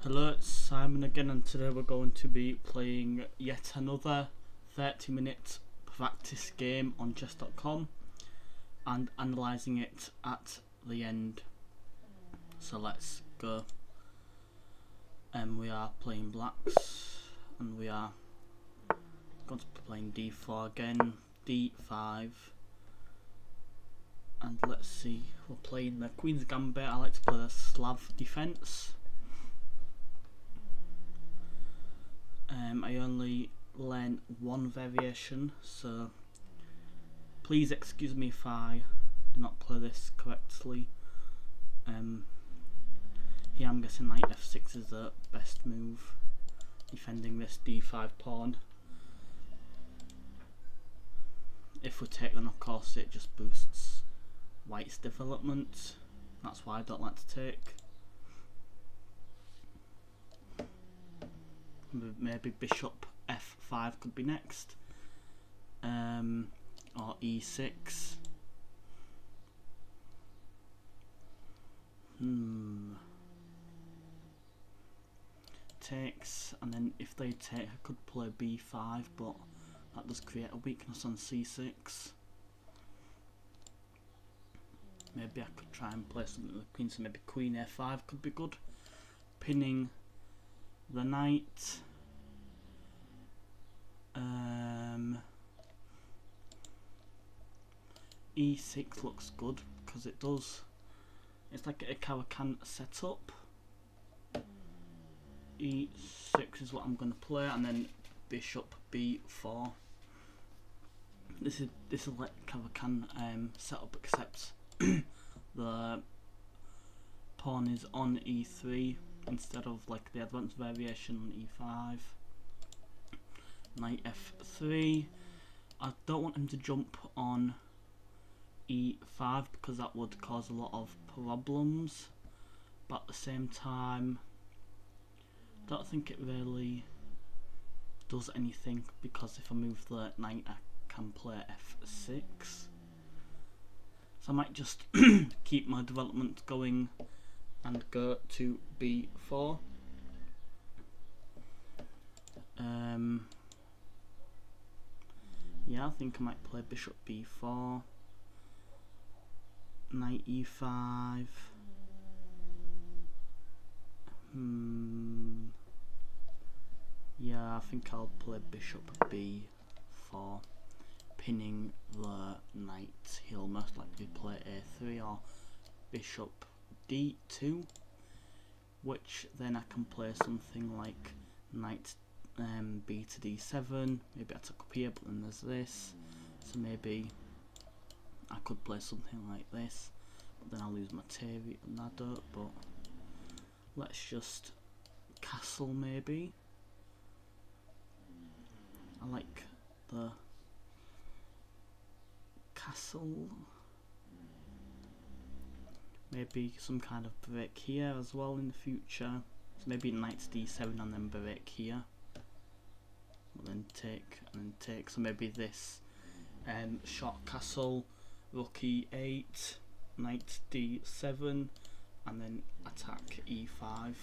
Hello, it's Simon again, and today we're going to be playing yet another 30-minute practice game on chess.com and analysing it at the end. So let's go. We are playing blacks, and we are going to be playing d4 again, d5, and let's see, we're playing the Queen's Gambit. I like to play the Slav defence. I only learn one variation, so please excuse me if I do not play this correctly. Here I'm guessing knight f6 is the best move, defending this d5 pawn. If we take, then of course it just boosts white's development. That's why I don't like to take. Maybe bishop f5 could be next, or e6. Takes, and then if they take, I could play b5, but that does create a weakness on c6. Maybe I could try and play something with the queen, so maybe queen a5 could be good, pinning the knight. E6 looks good because it does. It's like a Caro-Kann setup. E6 is what I'm going to play, and then bishop b4. This is like Caro-Kann setup, except the pawn is on e3 instead of like the advanced variation on e5. Knight f3. I don't want him to jump on e5 because that would cause a lot of problems, but at the same time I don't think it really does anything, because if I move the knight I can play f6. So I might just keep my development going and go to b4. Yeah, I think I might play bishop b4, knight e5. Yeah, I think I'll play bishop b4, pinning the knight. He'll most likely play a3 or bishop d2, which then I can play something like knight b to d7. Maybe I took up here, but then there's this, so maybe I could play something like this, but then I'll lose my Terry and I don't. But let's just castle maybe. I like the castle. Maybe some kind of break here as well in the future. So maybe knight d7 and then break here. And then take and then take. So maybe this short castle, rook e8, knight d7, and then attack e5.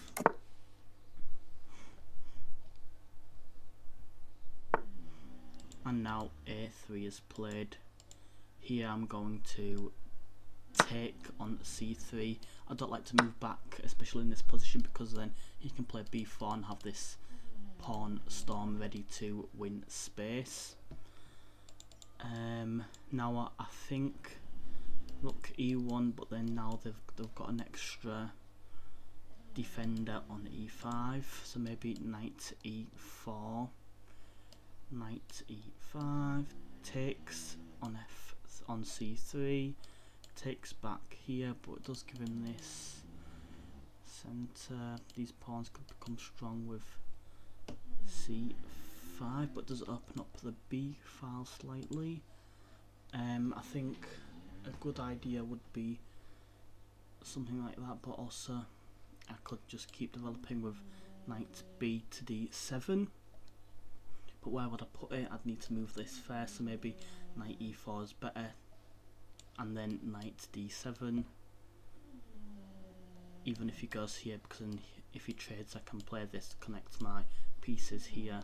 And now a3 is played. Here I'm going to take on c3. I don't like to move back, especially in this position, because then he can play b4 and have this pawn storm ready to win space. Now I think rook e1, but then now they've got an extra defender on e5, so maybe knight e4, knight e5, takes on c3, takes back here, but it does give him this centre. These pawns could become strong with c5, but does open up the b file slightly. I think a good idea would be something like that, but also I could just keep developing with knight b to d7. But where would I put it? I'd need to move this first, so maybe knight e4 is better, and then knight d7. Even if he goes here, because then if he trades, I can play this to connect my pieces here.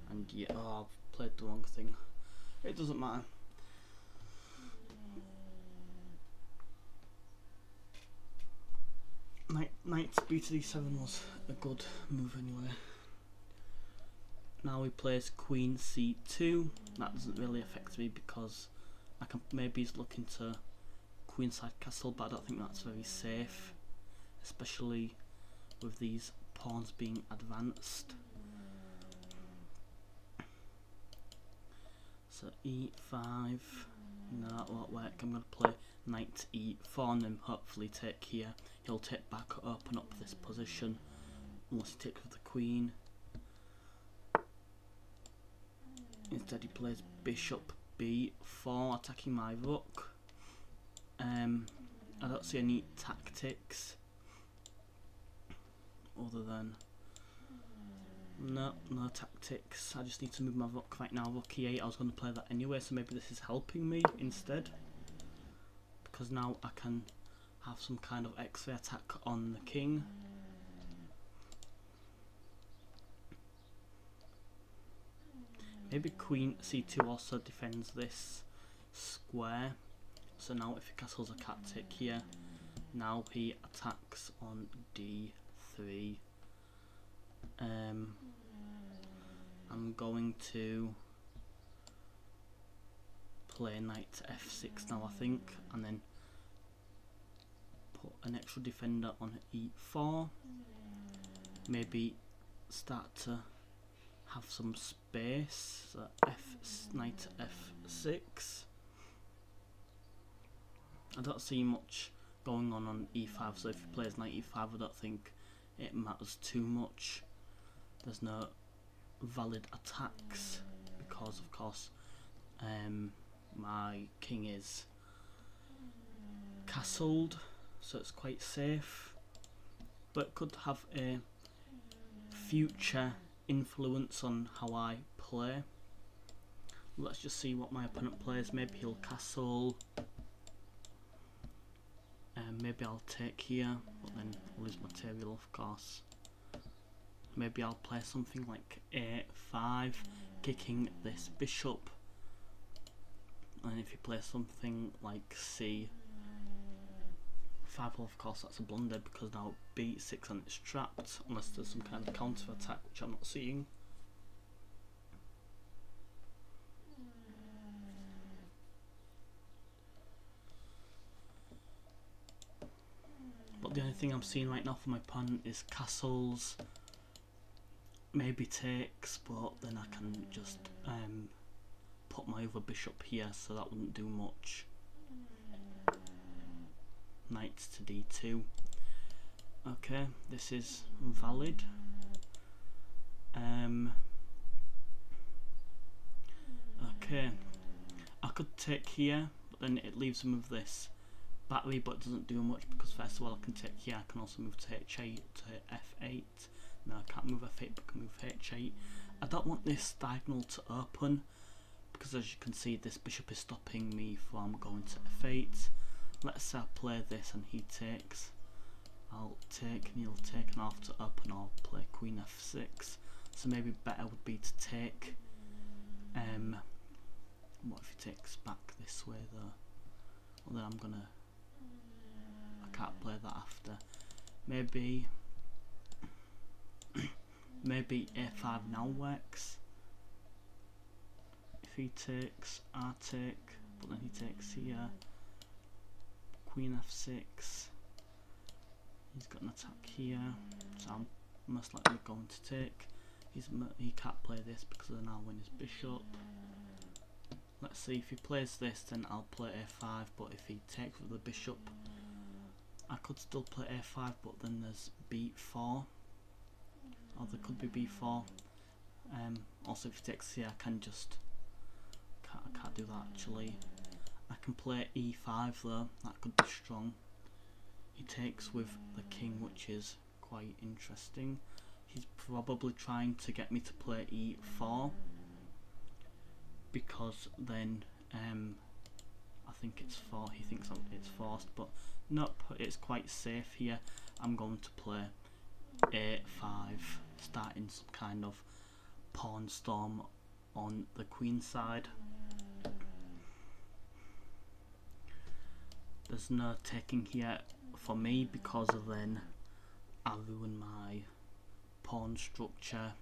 And yeah, oh, I've played the wrong thing. It doesn't matter. Knight Pt.2 was a good move anyway. Now he plays Queen C2. That doesn't really affect me because I can, maybe he's looking to queenside castle, but I don't think that's very safe, especially with these pawns being advanced. So E5, no, that won't work. I'm going to play Knight E4 and then hopefully take here. He'll take back, open up this position, unless he takes with the queen. Instead he plays Bishop B4, attacking my rook. I don't see any tactics other than no tactics. I just need to move my rook right now. Rook E8, I was going to play that anyway, so maybe this is helping me instead, because now I can have some kind of X-ray attack on the king. Maybe Queen C2 also defends this square. So now if he castles a cat tick here, now he attacks on D3. I'm going to play Knight F6 now, I think, and then put an extra defender on E4. Maybe start to have some space. So Knight F6. I don't see much going on E5, so if he plays Knight E5, I don't think it matters too much. There's no valid attacks because, of course, my king is castled, so it's quite safe, but it could have a future influence on how I play. Let's just see what my opponent plays. Maybe he'll castle, maybe I'll take here, but then lose material, of course. Maybe I'll play something like A5, kicking this bishop, and if you play something like C5, well, of course that's a blunder, because now B6 and it's trapped, unless there's some kind of counter attack, which I'm not seeing. But the only thing I'm seeing right now for my opponent is castles, maybe takes, but then I can just put my other bishop here, so that wouldn't do much. Knight to D2. Okay, this is valid. Okay, I could take here, but then it leaves him with this battery, but it doesn't do much, because first of all I can take here, I can also move to H8, to F8. No, I can't move F8, but I can move H8. I don't want this diagonal to open, because as you can see, this bishop is stopping me from going to F8. Let's say I play this and he takes. I'll take and he'll take, and I'll have to open or play Queen F6. So maybe better would be to take. What if he takes back this way though? Well, then I can't play that after. Maybe A5 now works. If he takes, I take, but then he takes here. Queen F6. He's got an attack here, so I'm most likely going to take. He can't play this because then I'll win his bishop. Let's see, if he plays this, then I'll play A5, but if he takes with the bishop, I could still play A5, but then there's B4. Or there could be B4. Also, if he takes here, I can just I can't do that actually. I can play E5 though, that could be strong. He takes with the king, which is quite interesting. He's probably trying to get me to play E4, because then I think it's he thinks it's forced, but nope, it's quite safe here. I'm going to play a5, starting some kind of pawn storm on the queen side. There's no taking here for me because then I ruin my pawn structure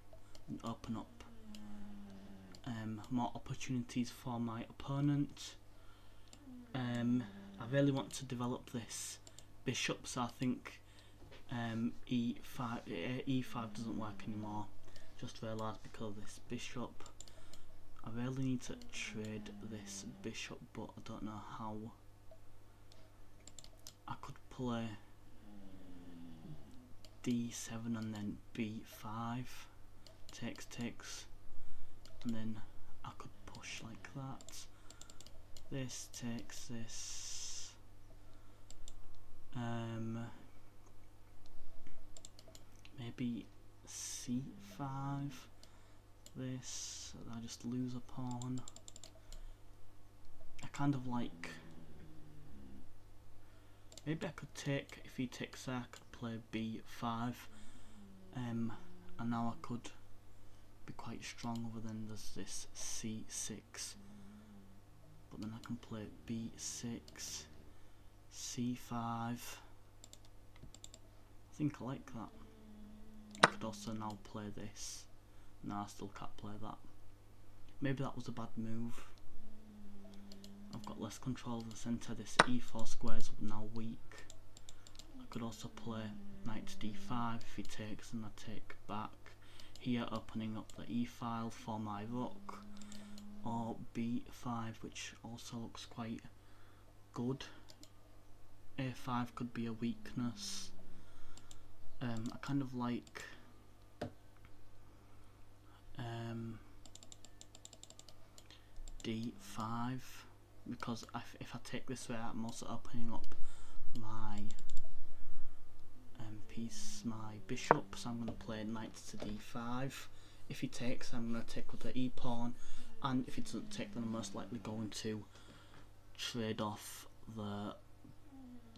and open up more opportunities for my opponent. I really want to develop this bishop, so I think e5 doesn't work anymore. Just realised because of this bishop. I really need to trade this bishop, but I don't know how. I could play d7 and then b5, takes, and then I could push like that. This takes this. Maybe c5. This. I just lose a pawn. I kind of like. Maybe I could take. If he takes there, I could play b5. And now I could be quite strong. Other than there's this c6. But then I can play b6, c5. I think I like that. I could also now play this. No, I still can't play that. Maybe that was a bad move. I've got less control of the centre. This e4 square is now weak. I could also play knight to d5 if he takes, and I take back here, opening up the e file for my rook. Or b5, which also looks quite good. a5 could be a weakness. I kind of like d5 because if I take this way, I'm also opening up my piece, my bishop. So I'm going to play knight to d5. If he takes, I'm going to take with the e pawn. And if it doesn't take, then I'm most likely going to trade off the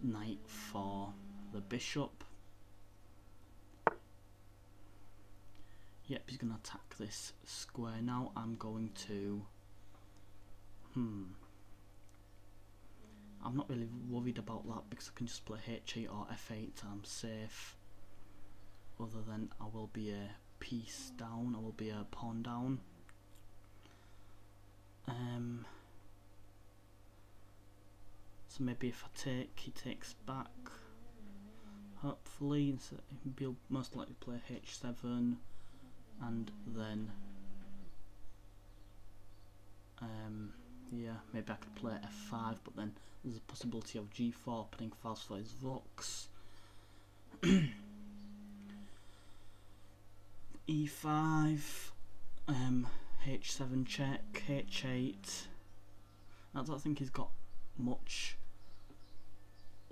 knight for the bishop. Yep, he's going to attack this square now. I'm going to... I'm not really worried about that because I can just play h8 or f8 and I'm safe. Other than I will be a piece down, I will be a pawn down. So maybe if I take, he takes back. Hopefully, so he'll most likely play h7, and then yeah, maybe I could play f5, but then there's a possibility of g4 opening files for his rooks. e5, h7 check, h8. I don't think he's got much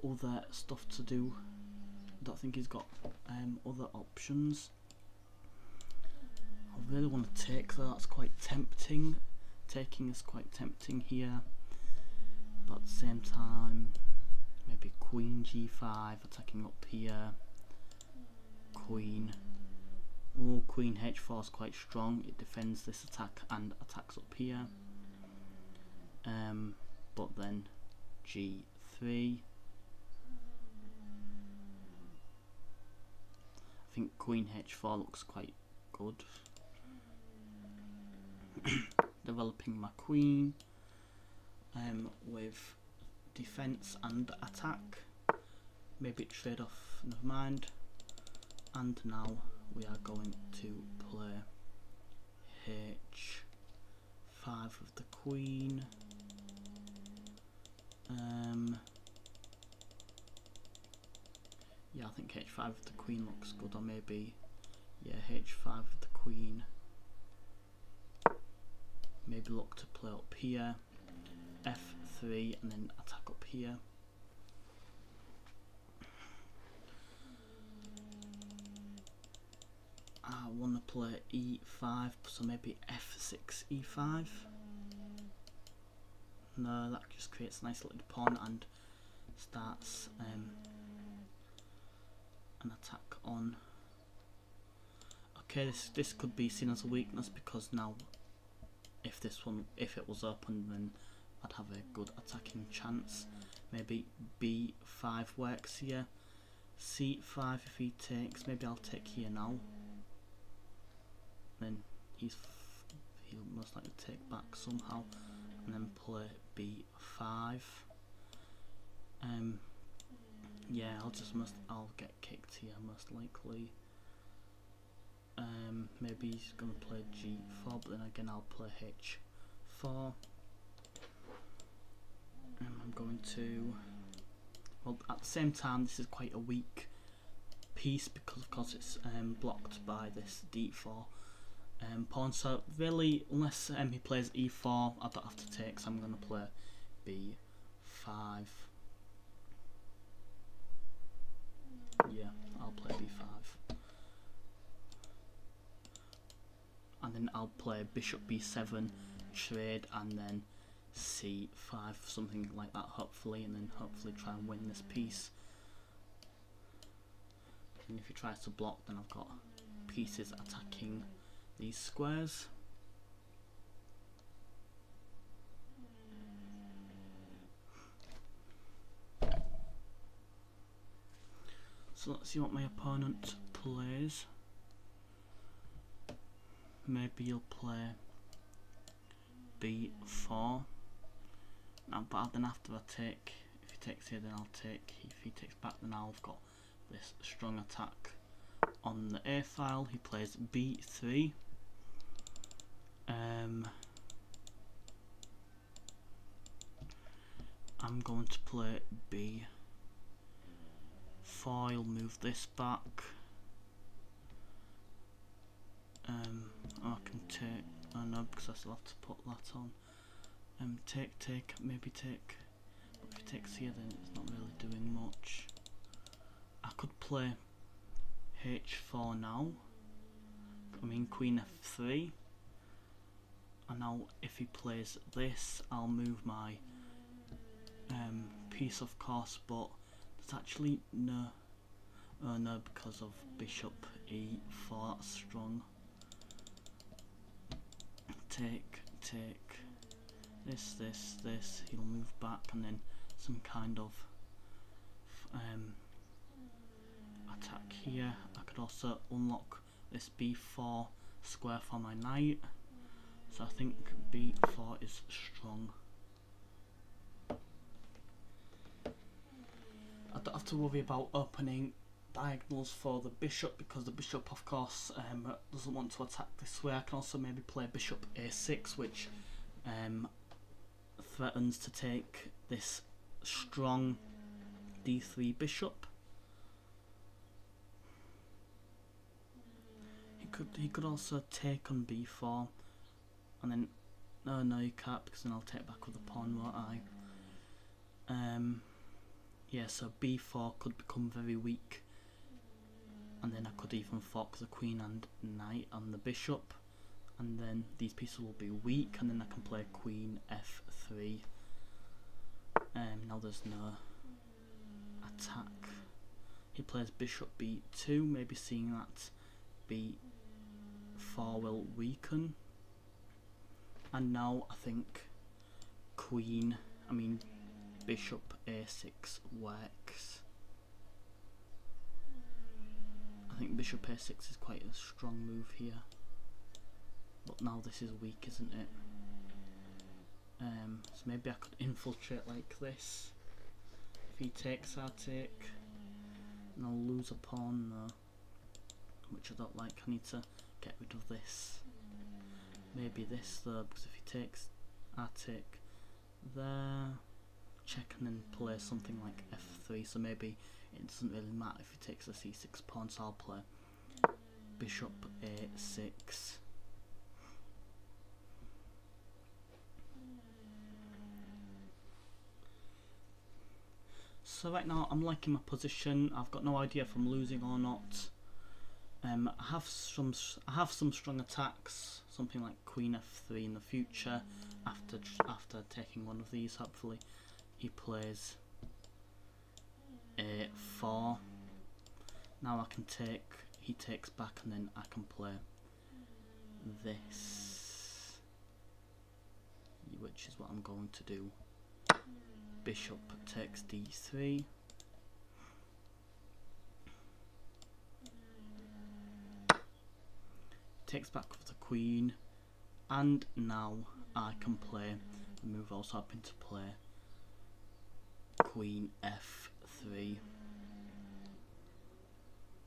other stuff to do. I don't think he's got other options. I really want to take that. That's quite tempting. Taking is quite tempting here, but at the same time, maybe queen g5, attacking up here. Queen. Oh, queen h4 is quite strong. It defends this attack and attacks up here. But then g3. I think queen h4 looks quite good. Developing my queen with defense and attack. Maybe trade off, never mind. And now we are going to play h5 with the queen. Yeah, I think h5 with the queen looks good, or maybe, yeah, h5 with the queen. Maybe look to play up here, f3, and then attack up here. I want to play e5, so maybe f6, e5. No, that just creates a nice little pawn and starts an attack on okay, this could be seen as a weakness, because now if it was open, then I'd have a good attacking chance. Maybe b5 works here. c5 if he takes. Maybe I'll take here now. Then he'll most likely take back somehow, and then play b5. Yeah, I'll get kicked here most likely. Maybe he's gonna play g4, but then again I'll play h4. I'm going to, well, at the same time this is quite a weak piece, because of course it's blocked by this d4 pawn. So really, unless he plays e4, I don't have to take, so I'm going to play b5. Yeah, I'll play b5. And then I'll play bishop b7, trade, and then c5, something like that, hopefully, and then hopefully try and win this piece. And if he tries to block, then I've got pieces attacking these squares. So let's see what my opponent plays. Maybe he'll play b4. Now, but then after I take, if he takes here, then I'll take. If he takes back, then I've got this strong attack on the A file. He plays b3. I'm going to play b4. I'll move this back. I can take. Oh no, because I still have to put that on. Take, maybe take. But if he takes here, then it's not really doing much. I could play h4 now. I mean queen f3. And now if he plays this, I'll move my piece, of course, but there's actually no. Oh no, because of bishop e4, that's strong. Take, this, he'll move back, and then some kind of attack here. I could also unlock this b4 square for my knight, so I think b4 is strong. I don't have to worry about opening diagonals for the bishop, because the bishop, of course, doesn't want to attack this way. I can also maybe play bishop a6, which threatens to take this strong d3 bishop. He could also take on b4, and then no, you can't, because then I'll take back with the pawn, won't I? Yeah, so b4 could become very weak, and then I could even fork the queen and knight on the bishop, and then these pieces will be weak, and then I can play queen f3. Now there's no attack. He plays bishop b2, maybe seeing that b4 will weaken. And now I think bishop a6 works. I think bishop a6 is quite a strong move here, but now this is weak, isn't it? So maybe I could infiltrate like this. If he takes, I take, and I'll lose a pawn, which I don't like. I need to get rid of this. Maybe this though, because if he takes, I take there, check, and then play something like f3. So maybe it doesn't really matter if he takes the c6 pawn, so I'll play bishop a6. So right now I'm liking my position. I've got no idea if I'm losing or not. I have some strong attacks, something like queen f3 in the future. After taking one of these, hopefully he plays a4. Now I can take he takes back, and then I can play this, which is what I'm going to do. Bishop takes d3. Takes back with the queen, and now I can play the move also up into play queen f3.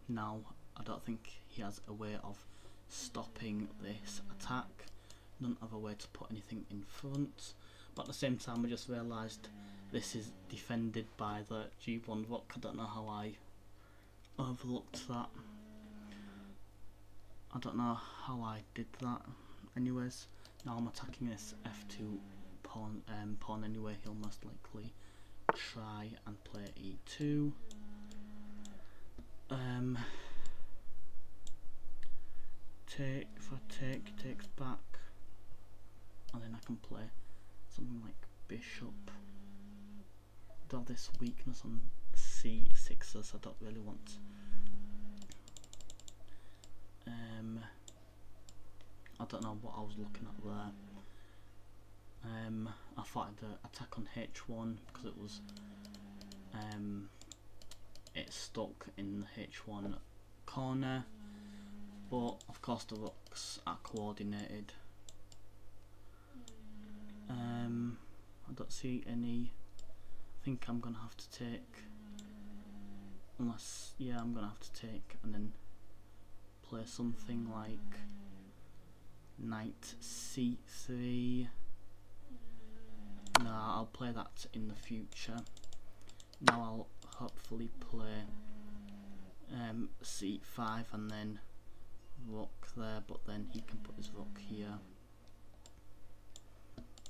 Now I don't think he has a way of stopping this attack, none other way to put anything in front, but at the same time I just realised this is defended by the g1 rook. I don't know how I overlooked that. I don't know how I did that. Anyways, now I'm attacking this f2 pawn anyway. He'll most likely try and play e2. If I take, he takes back, and then I can play something like bishop. I have this weakness on c6s, I don't really want. I don't know what I was looking at there. I thought I'd attack on h1 because it was it's stuck in the h1 corner, but of course the rooks are coordinated. I don't see any. I think I'm gonna have to take, unless, yeah, I'm gonna have to take and then play something like knight c3. No, I'll play that in the future. Now I'll hopefully play c5 and then rook there, but then he can put his rook here.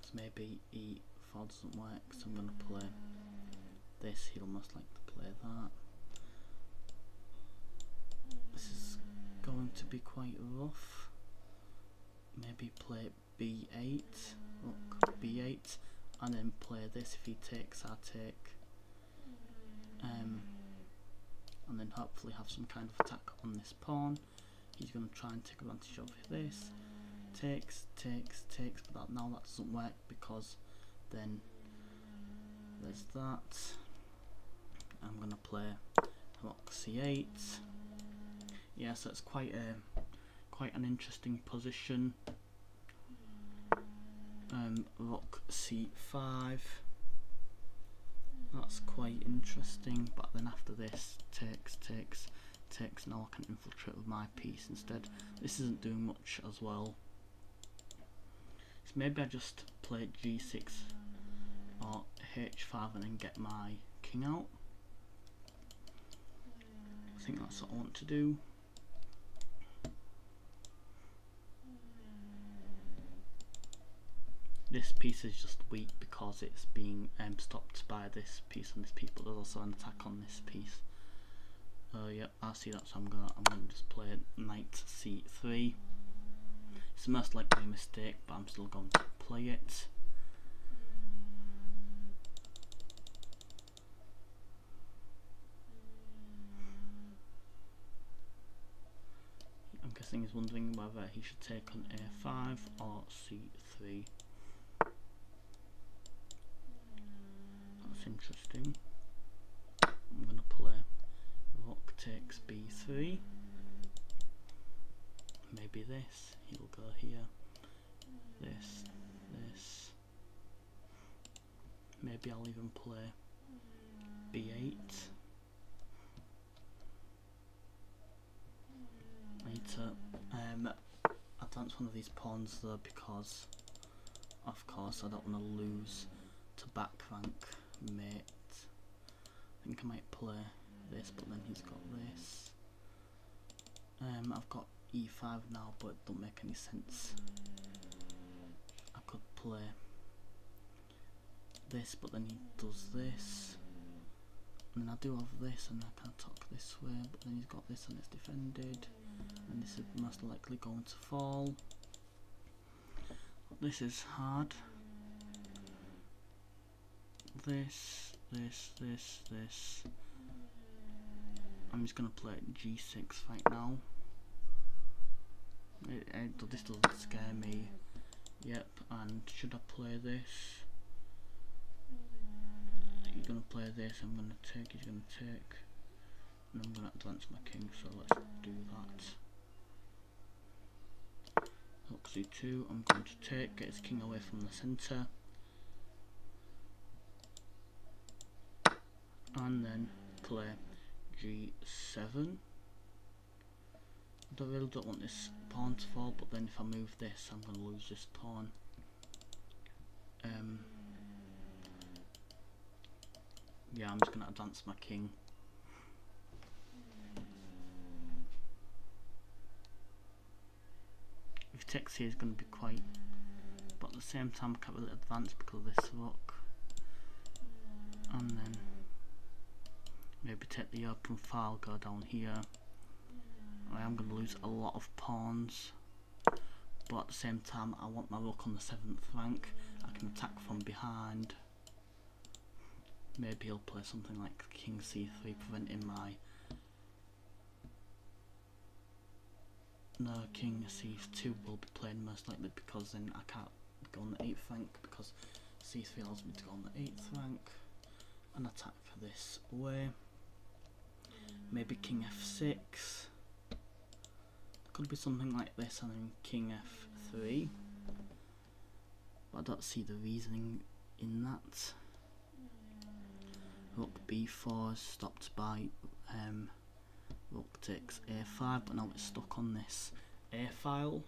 So maybe e4 doesn't work, so I'm going to play this. He'll most like to play that. This is going to be quite rough. Maybe play b8, rook b8, and then play this. If he takes, I take, and then hopefully have some kind of attack on this pawn. He's going to try and take advantage of this. Takes, but now that doesn't work because then there's that. I'm going to play rook c8. Yeah, so it's quite an interesting position. Rook c5. That's quite interesting, but then after this, takes. Now I can infiltrate with my piece instead. This isn't doing much as well. So maybe I just play g6 or h5 and then get my king out. I think that's what I want to do. This piece is just weak because it's being stopped by this piece and this piece, but there's also an attack on this piece. Yep, I see that, so I'm gonna just play knight c3. It's most likely a mistake, but I'm still going to play it. I'm guessing he's wondering whether he should take on a5 or c3. That's interesting. I'm going to play rook takes b3. Maybe this. He'll go here. This. Maybe I'll even play b8. I need to advance one of these pawns though, because of course I don't want to lose to back rank mate. I think I might play this, but then he's got this. I've got e5 now, but it don't make any sense. I could play this, but then he does this, and then I do have this, and I can attack this way, but then he's got this and it's defended, and this is most likely going to fall. This is hard. This. I'm just gonna play g6 right now. This doesn't scare me. Yep, and should I play this? You're gonna play this, I'm gonna take, he's gonna take, and I'm gonna advance my king, so let's do that. Rook c2, I'm going to take, get his king away from the centre, and then play g7. I really don't want this pawn to fall, but then if I move this, I'm going to lose this pawn. Yeah, I'm just going to advance my king. If he takes here, is going to be quite, but at the same time I can't really advance because of this rook. And then maybe take the open file, go down here. I am going to lose a lot of pawns, but at the same time I want my rook on the 7th rank. I can attack from behind. Maybe he'll play something like king c3, preventing my... No, king c2 will be playing most likely, because then I can't go on the 8th rank, because c3 allows me to go on the 8th rank and attack this way. Maybe king f6. Could be something like this, and then king f3, but I don't see the reasoning in that. Rook b4 is stopped by rook takes a5, but now it's stuck on this a file.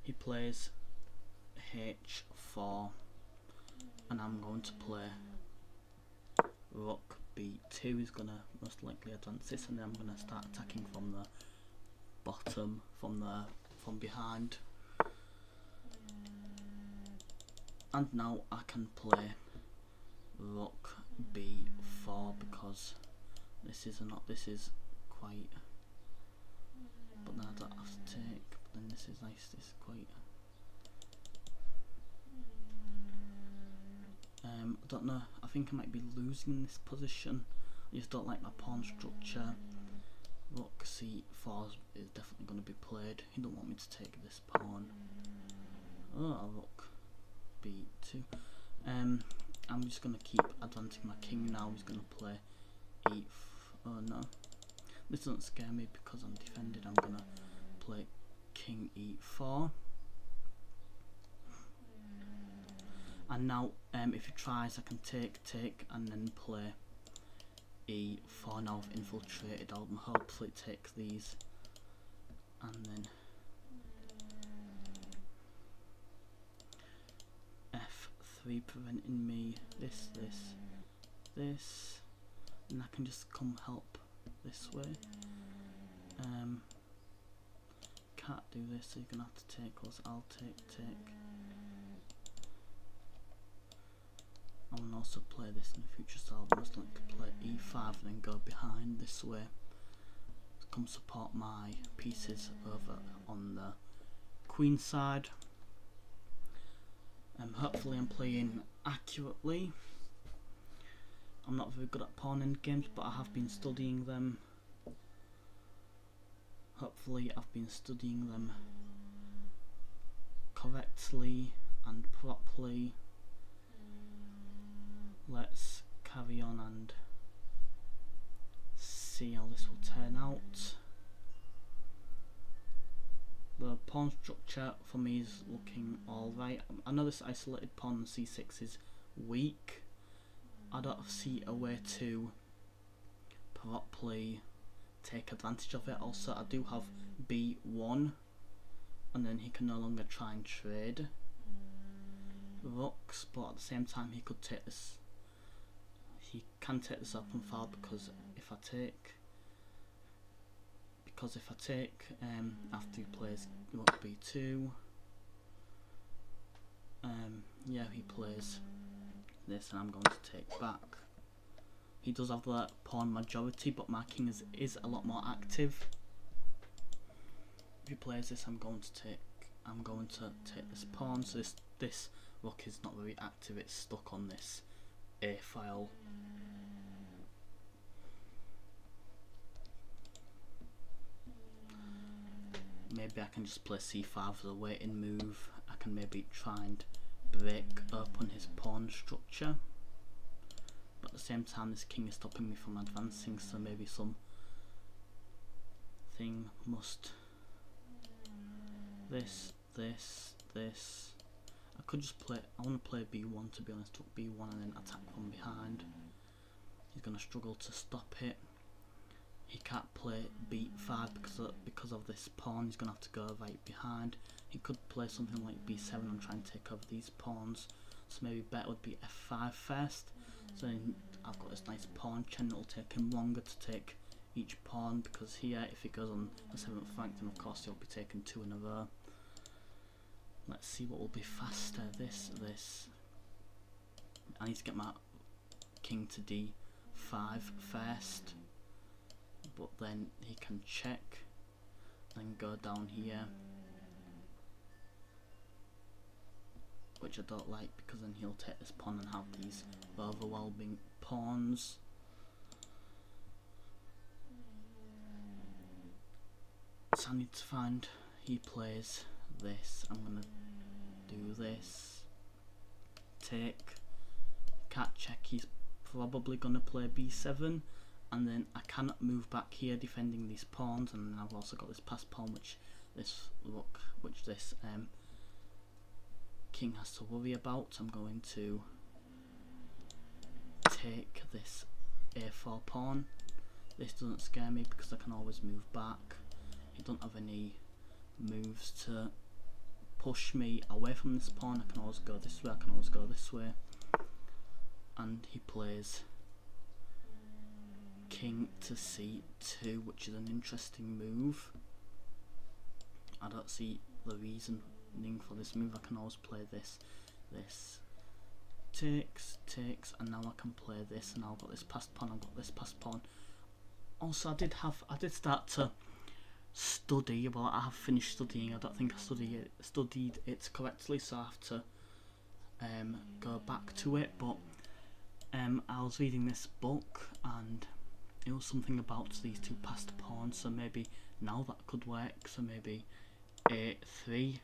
He plays h4, and I'm going to play rook b2. He's gonna most likely advance this, and then I'm gonna start attacking from the bottom, from behind. And now I can play rook b4, because this is quite, but now I don't have to take, but then this is nice, this is quite, I don't know, I think I might be losing in this position. I just don't like my pawn structure. Rook c4 is definitely going to be played. He don't want me to take this pawn. Oh, rook b2. I'm just going to keep advancing my king now. He's going to play oh no, this doesn't scare me because I'm defended. I'm going to play king e4. And now if he tries, I can take and then play e4. Now I've infiltrated, I'll hopefully take these, and then f3 preventing me this, and I can just come help this way. Can't do this, so you're gonna have to take us. I'll take. I will also play this in the future, so I'll most likely play e5 and then go behind this way. Come support my pieces over on the queen side. Hopefully I'm playing accurately. I'm not very good at pawn endgames, but I have been studying them. Hopefully I've been studying them correctly and properly. Let's carry on and see how this will turn out. The pawn structure for me is looking alright. I know this isolated pawn on c6 is weak. I don't see a way to properly take advantage of it. Also, I do have b1, and then he can no longer try and trade rooks, but at the same time he could take this. He can take this open file, because if I take, after he plays rook b2, yeah, he plays this, and I'm going to take back. He does have the pawn majority, but my king is a lot more active. If he plays this, I'm going to take, I'm going to take this pawn. So this rook is not very active, it's stuck on this A file. Maybe I can just play c5 as a waiting move. I can maybe try and break open his pawn structure, but at the same time this king is stopping me from advancing, so maybe some thing must this. I could just play, I want to play b1 to be honest, took b1 and then attack from behind. He's going to struggle to stop it. He can't play b5 because of this pawn. He's going to have to go right behind. He could play something like b7 and try and take over these pawns. So maybe better would be f5 first. So then I've got this nice pawn chain. It'll take him longer to take each pawn, because here if he goes on the 7th rank then of course he'll be taking 2 in a row. Let's see what will be faster. This. I need to get my king to d5 first, but then he can check, then go down here, which I don't like because then he'll take this pawn and have these overwhelming pawns. So I need to find, he plays this, I'm gonna do this, take, can't check, he's probably gonna play b7, and then I cannot move back here defending these pawns, and then I've also got this passed pawn which this king has to worry about. So I'm going to take this a4 pawn. This doesn't scare me because I can always move back. He doesn't have any moves to push me away from this pawn. I can always go this way, I can always go this way. And he plays king to c2, which is an interesting move. I don't see the reasoning for this move. I can always play this takes, and now I can play this, and I've got this passed pawn, I've got this passed pawn. Also I did start to study, well I have finished studying, I don't think I studied it correctly, so I have to go back to it, but I was reading this book and it was something about these two passed pawns, so maybe now that could work. So maybe a3.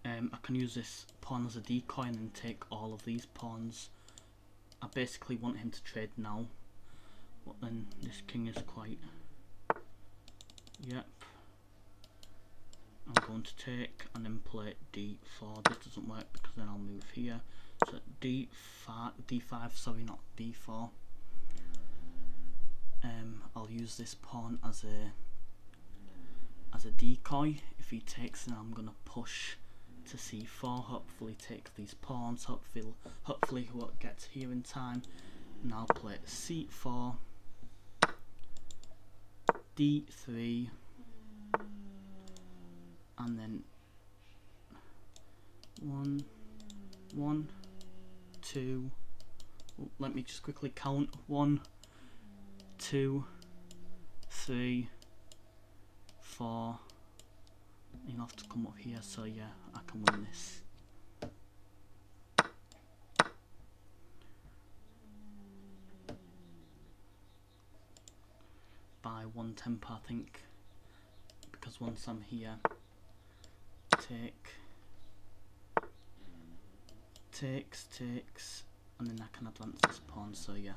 I can use this pawn as a decoy and then take all of these pawns. I basically want him to trade now, but then this king is quite, yep. I'm going to take and then play d4. This doesn't work because then I'll move here. So d5, sorry, not d4. I'll use this pawn as a decoy. If he takes, then I'm gonna push to c4. Hopefully take these pawns. Hopefully he won't get here in time. And I'll play c4, d3, and then 1, 2. Let me just quickly count. 1, 2, 3, 4. You'll have to come up here, so yeah, I can win this. By 1 tempo, I think, because once I'm here, takes, and then I can advance this pawn, so yeah.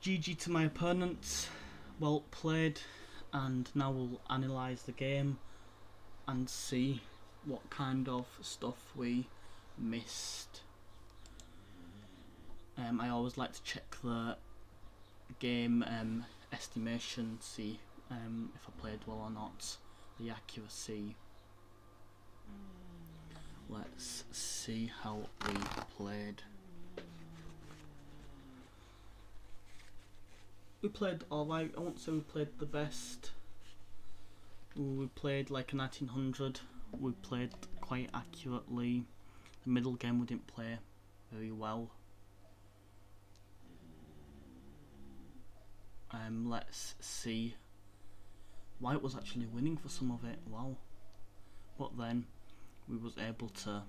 GG to my opponent, well played, and now we'll analyse the game and see what kind of stuff we missed. I always like to check the game estimation, see if I played well or not, the accuracy. Let's see how we played. We played alright. I won't say we played the best. We played like a 1900. We played quite accurately. The middle game we didn't play very well. Let's see. White was actually winning for some of it, wow. But then we was able to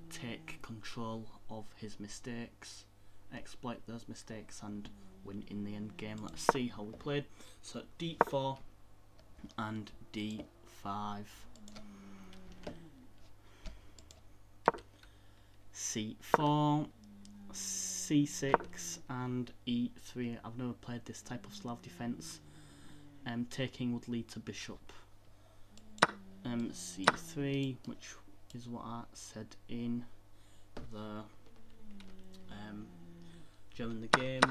take control of his mistakes, exploit those mistakes and win in the end game. Let's see how we played. So d4 and d5. c4, c6 and e3. I've never played this type of Slav defense. Taking would lead to bishop c3, which is what I said in the during the game.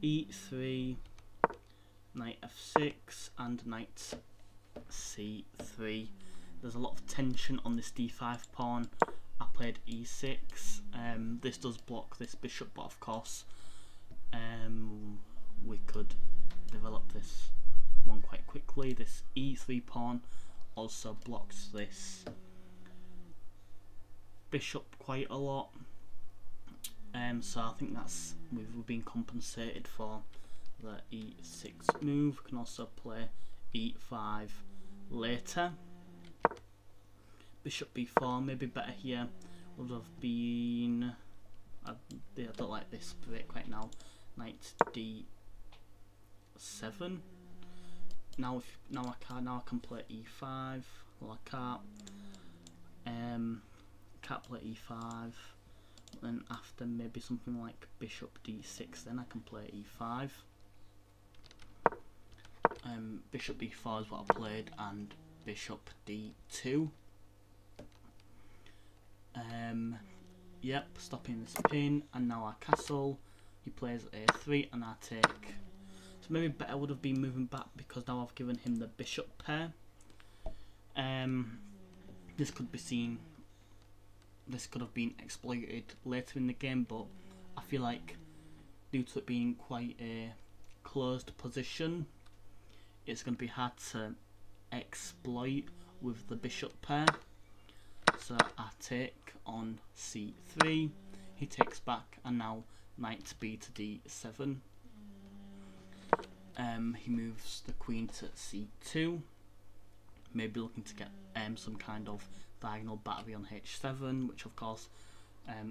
e3, knight f6 and knight c3. There's a lot of tension on this d5 pawn. I played e6. This does block this bishop, but of course we could develop this one quite quickly. This e3 pawn also blocks this bishop quite a lot. So I think that's we've been compensated for the e6 move. We can also play e5 later. Bishop b4, maybe better here. Would have been. I don't like this break right now. Knight d7. Now I can play e5. Well, I can't. Can't play e5. Then after maybe something like bishop d6, then I can play e5. Bishop d4 is what I played, and bishop d2. Yep, stopping this pin, and now I castle. He plays a3 and I take. So maybe better would have been moving back, because now I've given him the bishop pair. This could be seen. This could have been exploited later in the game, but I feel like due to it being quite a closed position, it's going to be hard to exploit with the bishop pair. So I take on c3, he takes back, and now knight b to d7. He moves the queen to c2, maybe looking to get some kind of diagonal battery on h7, which of course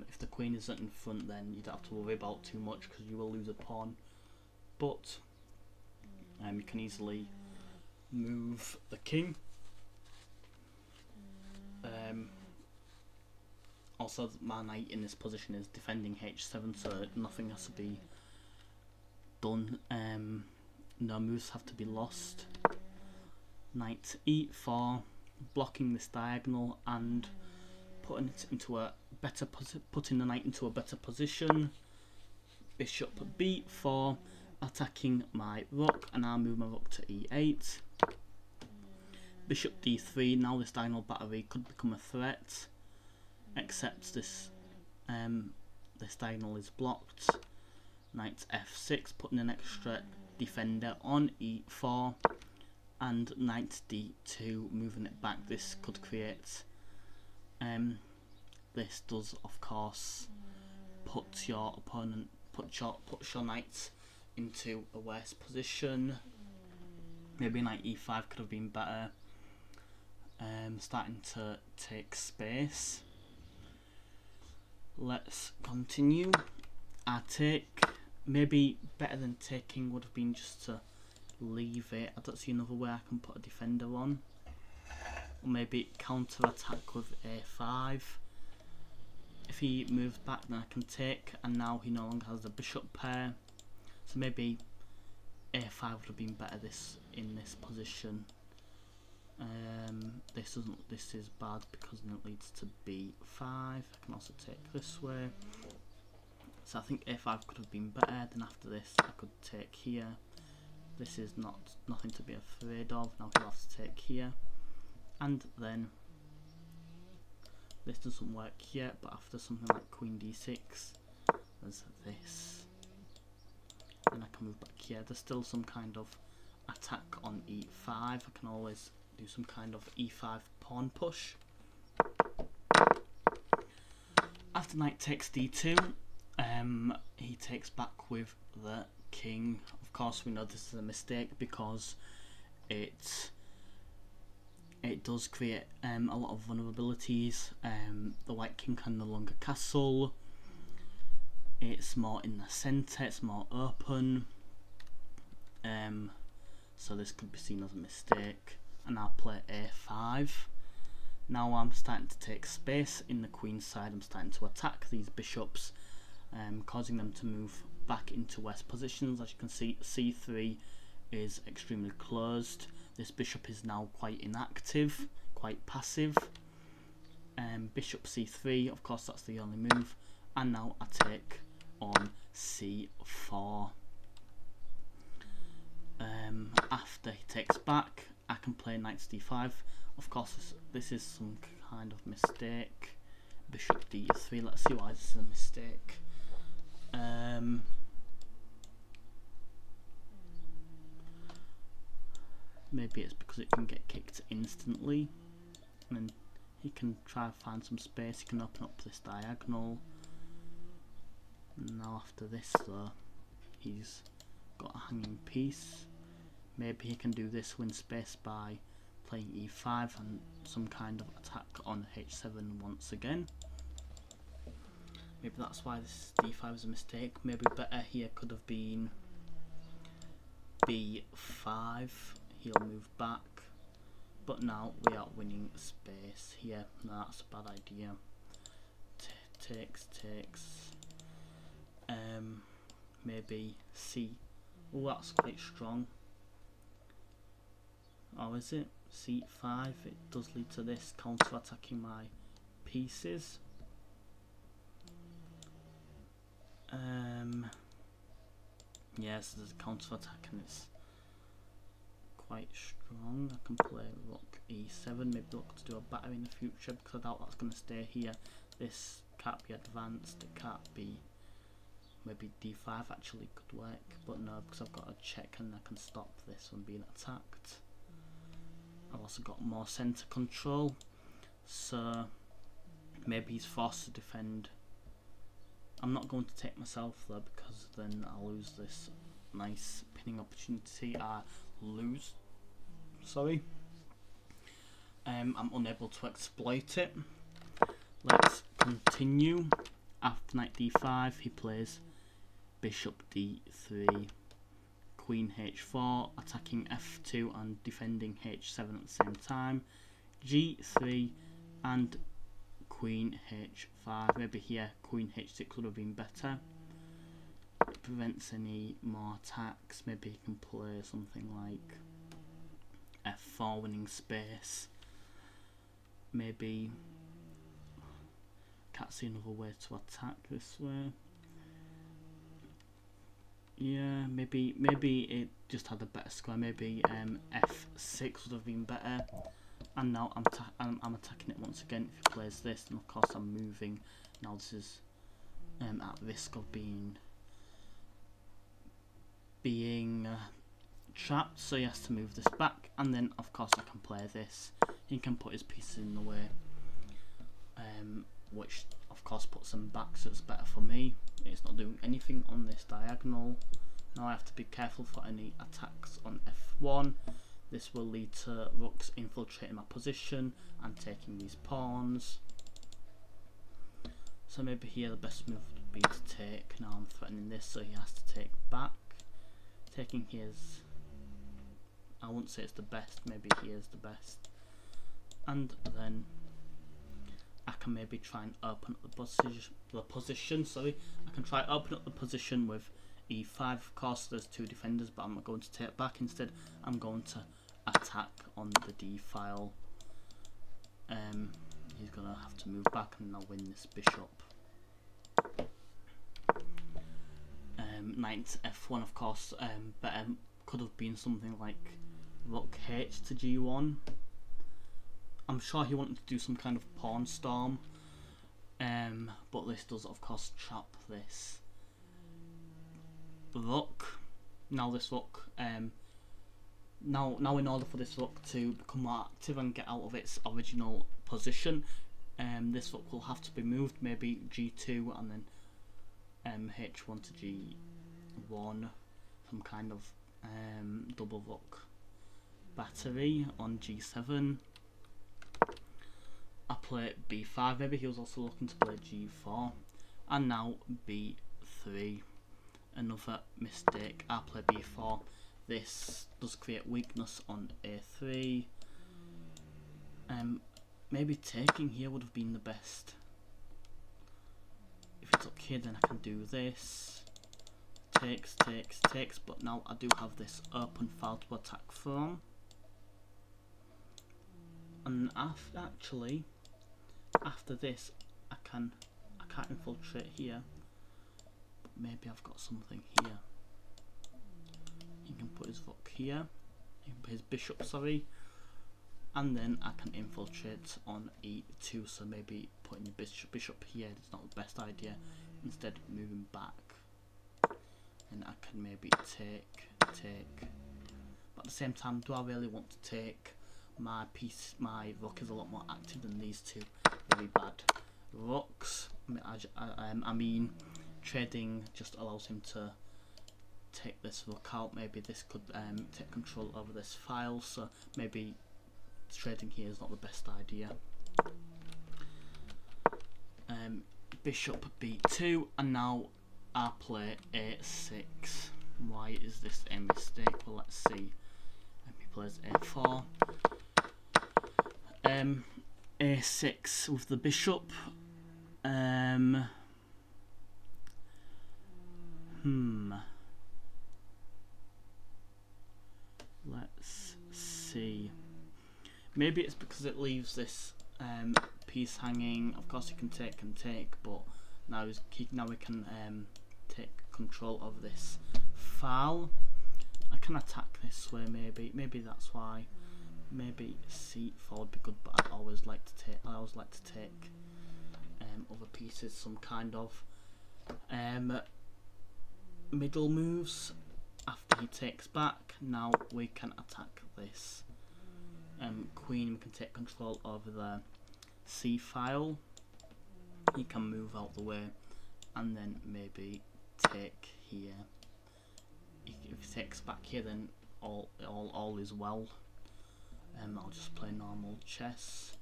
if the queen isn't in front, then you don't have to worry about too much, because you will lose a pawn. But you can easily move the king. Also, my knight in this position is defending h7, so nothing has to be done. No moves have to be lost. Knight e4, blocking this diagonal and putting it into a better putting the knight into a better position. Bishop b4, attacking my rook, and I'll move my rook to e8. Bishop d3. Now this diagonal battery could become a threat, except this this diagonal is blocked. Knight f6, putting an extra defender on e4, and knight d2, moving it back. This could create this does of course put your opponent puts your knight into a worse position. Maybe knight e5 could have been better. Starting to take space. Let's continue. I take. Maybe better than taking would have been just to leave it. I don't see another way I can put a defender on. Or maybe counter attack with a5. If he moves back, then I can take, and now he no longer has the bishop pair. So maybe a5 would have been better in this position. This is bad because then it leads to b5. I can also take this way. So I think a5 could have been better. Then after this, I could take here. This is nothing to be afraid of. Now he'll have to take here, and then this doesn't work yet. But after something like queen d6, there's this. Then I can move back here. There's still some kind of attack on e5. I can always do some kind of e5 pawn push. After knight takes d2, he takes back with the king. Of course, we know this is a mistake because it does create a lot of vulnerabilities. The white king can no longer castle. It's more in the centre. It's more open. So this could be seen as a mistake. And I'll play a5. Now I'm starting to take space in the queen's side. I'm starting to attack these bishops, causing them to move back into west positions. As you can see, c3 is extremely closed. This bishop is now quite inactive, quite passive. Bishop c3, of course that's the only move. And now I take on c4. After he takes back, I can play knight to d5. Of course, this is some kind of mistake. Bishop d3. Let's see why this is a mistake. Maybe it's because it can get kicked instantly, and he can try to find some space. He can open up this diagonal. Now after this, though, he's got a hanging piece. Maybe he can do this, win space by playing e5 and some kind of attack on h7 once again. Maybe that's why this d5 is a mistake. Maybe better here could have been b5. He'll move back, but now we are winning space here. No, that's a bad idea. Takes. Maybe c. Oh, that's quite strong. Or is it c5? It does lead to this counter-attacking my pieces. Yes, there's a counter-attack and it's quite strong. I can play rook e7, maybe look to do a batter in the future because I doubt that's going to stay here. This can't be advanced, it can't be. Maybe d5 actually could work, but no, because I've got a check and I can stop this from being attacked. I've also got more centre control, so maybe he's forced to defend. I'm not going to take myself though, because then I'll lose this nice pinning opportunity. Sorry. I'm unable to exploit it. Let's continue. After knight d5, he plays bishop d3, queen h4, attacking f2 and defending h7 at the same time, g3 and queen h5. Maybe here queen h6 would have been better. It prevents any more attacks. Maybe he can play something like f4, winning space. Maybe can't see another way to attack this way. Yeah, maybe it just had a better square. Maybe f6 would have been better. And now I'm attacking it once again. If he plays this, and of course I'm moving. Now this is at risk of being trapped, so he has to move this back. And then of course I can play this. He can put his pieces in the way, which of course puts them back, so it's better for me. It's not doing anything on this diagonal. Now I have to be careful for any attacks on f1. This will lead to rooks infiltrating my position and taking these pawns. So maybe here the best move would be to take. Now I'm threatening this, so he has to take back. Taking here is, I wouldn't say it's the best, maybe here is the best. And then I can maybe try and open up the position. Sorry, I can try open up the position with e5. Of course, there's two defenders, but I'm not going to take back. Instead, I'm going to attack on the d file. He's gonna have to move back, and I'll win this bishop. Knight f1, of course, better could have been something like rook h to g1. I'm sure he wanted to do some kind of pawn storm, but this does of course trap this rook. Now this rook, now in order for this rook to become more active and get out of its original position, this rook will have to be moved, maybe g2, and then h1 to g1, some kind of double rook battery on g7. I play b5, maybe he was also looking to play g4, and now b3. Another mistake, I play b4. This does create weakness on a3. Maybe taking here would have been the best. If he took here, then I can do this. Takes, but now I do have this open file to attack from. And after this, I can't infiltrate here. But maybe I've got something here. He can put his rook here, his bishop, sorry. And then I can infiltrate on e2, so maybe putting the bishop here is not the best idea. Instead, moving back, and I can maybe take. But at the same time, do I really want to take? My rook is a lot more active than these two very bad rooks. I mean, trading just allows him to take this rook out. Maybe this could take control over this file, so maybe trading here is not the best idea. Bishop b2, and now I play a6. Why is this a mistake? Well, let's see. He plays a4. A6 with the bishop. Let's see. Maybe it's because it leaves this piece hanging. Of course, he can take, but now we can take control of this file. I can attack this way. Maybe that's why. Maybe c4 would be good, but I always like to take other pieces, some kind of middle moves. After he takes back, now we can attack this queen. We can take control over the c file. He can move out the way, and then maybe take here. If he takes back here, then all is well. I'll just play normal chess.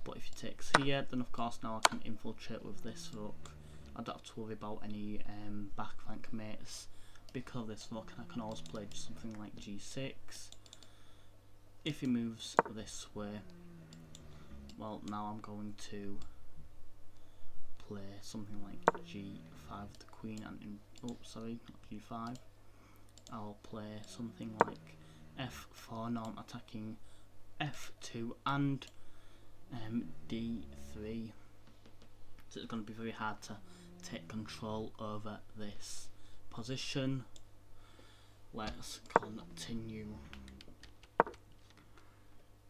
But if he takes here, then of course now I can infiltrate with this rook. I don't have to worry about any back rank mates because of this rook, and I can always play just something like g6. If he moves this way, well, now I'm going to play something like g5 with the queen, and not g5. I'll play something like f4. Now I'm attacking f2 and d3. So it's going to be very hard to take control over this position. Let's continue.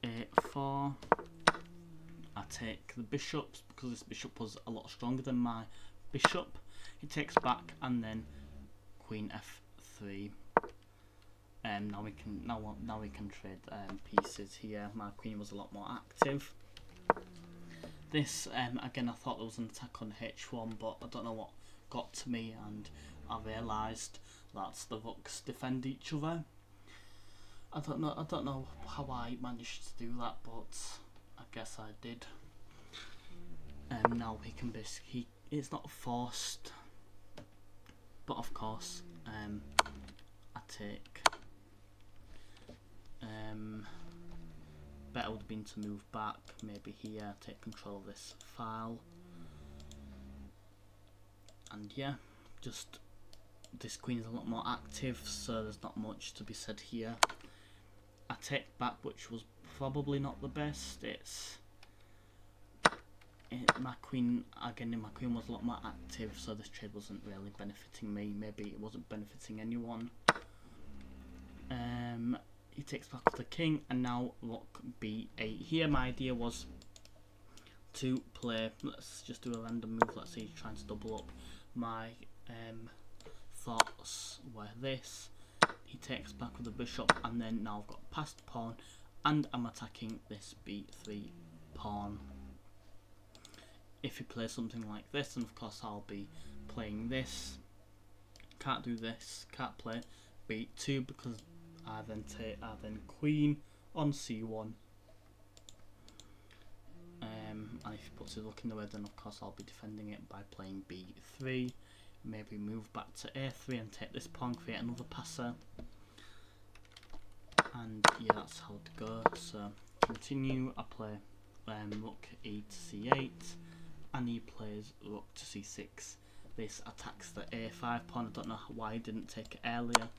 a4. I take the bishops because this bishop was a lot stronger than my bishop. He takes back, and then queen f3. Now we can trade pieces here. My queen was a lot more active. This again, I thought there was an attack on h1, but I don't know what got to me, and I realised that the rooks defend each other. I don't know how I managed to do that, but I guess I did. Now he can it's not forced, but of course I take. Better would have been to move back, maybe here, take control of this file, and yeah, just this queen is a lot more active, so there's not much to be said here. I take back, which was probably not the best. My queen was a lot more active, so this trade wasn't really benefiting me. Maybe it wasn't benefiting anyone. He takes back with the king, and now rook b8. Here my idea was to play, let's just do a random move, let's see, trying to double up. My thoughts were this: he takes back with the bishop, and then now I've got passed pawn, and I'm attacking this b3 pawn. If he plays something like this, then of course I'll be playing this. Can't do this. Can't play b2 because I then queen on c1. And if he puts his rook in the way, then of course I'll be defending it by playing b3. Maybe move back to a3 and take this pawn, create another passer. And yeah, that's how it goes. So continue. I play rook e to c8, and he plays rook to c6. This attacks the a5 pawn. I don't know why I didn't take it earlier.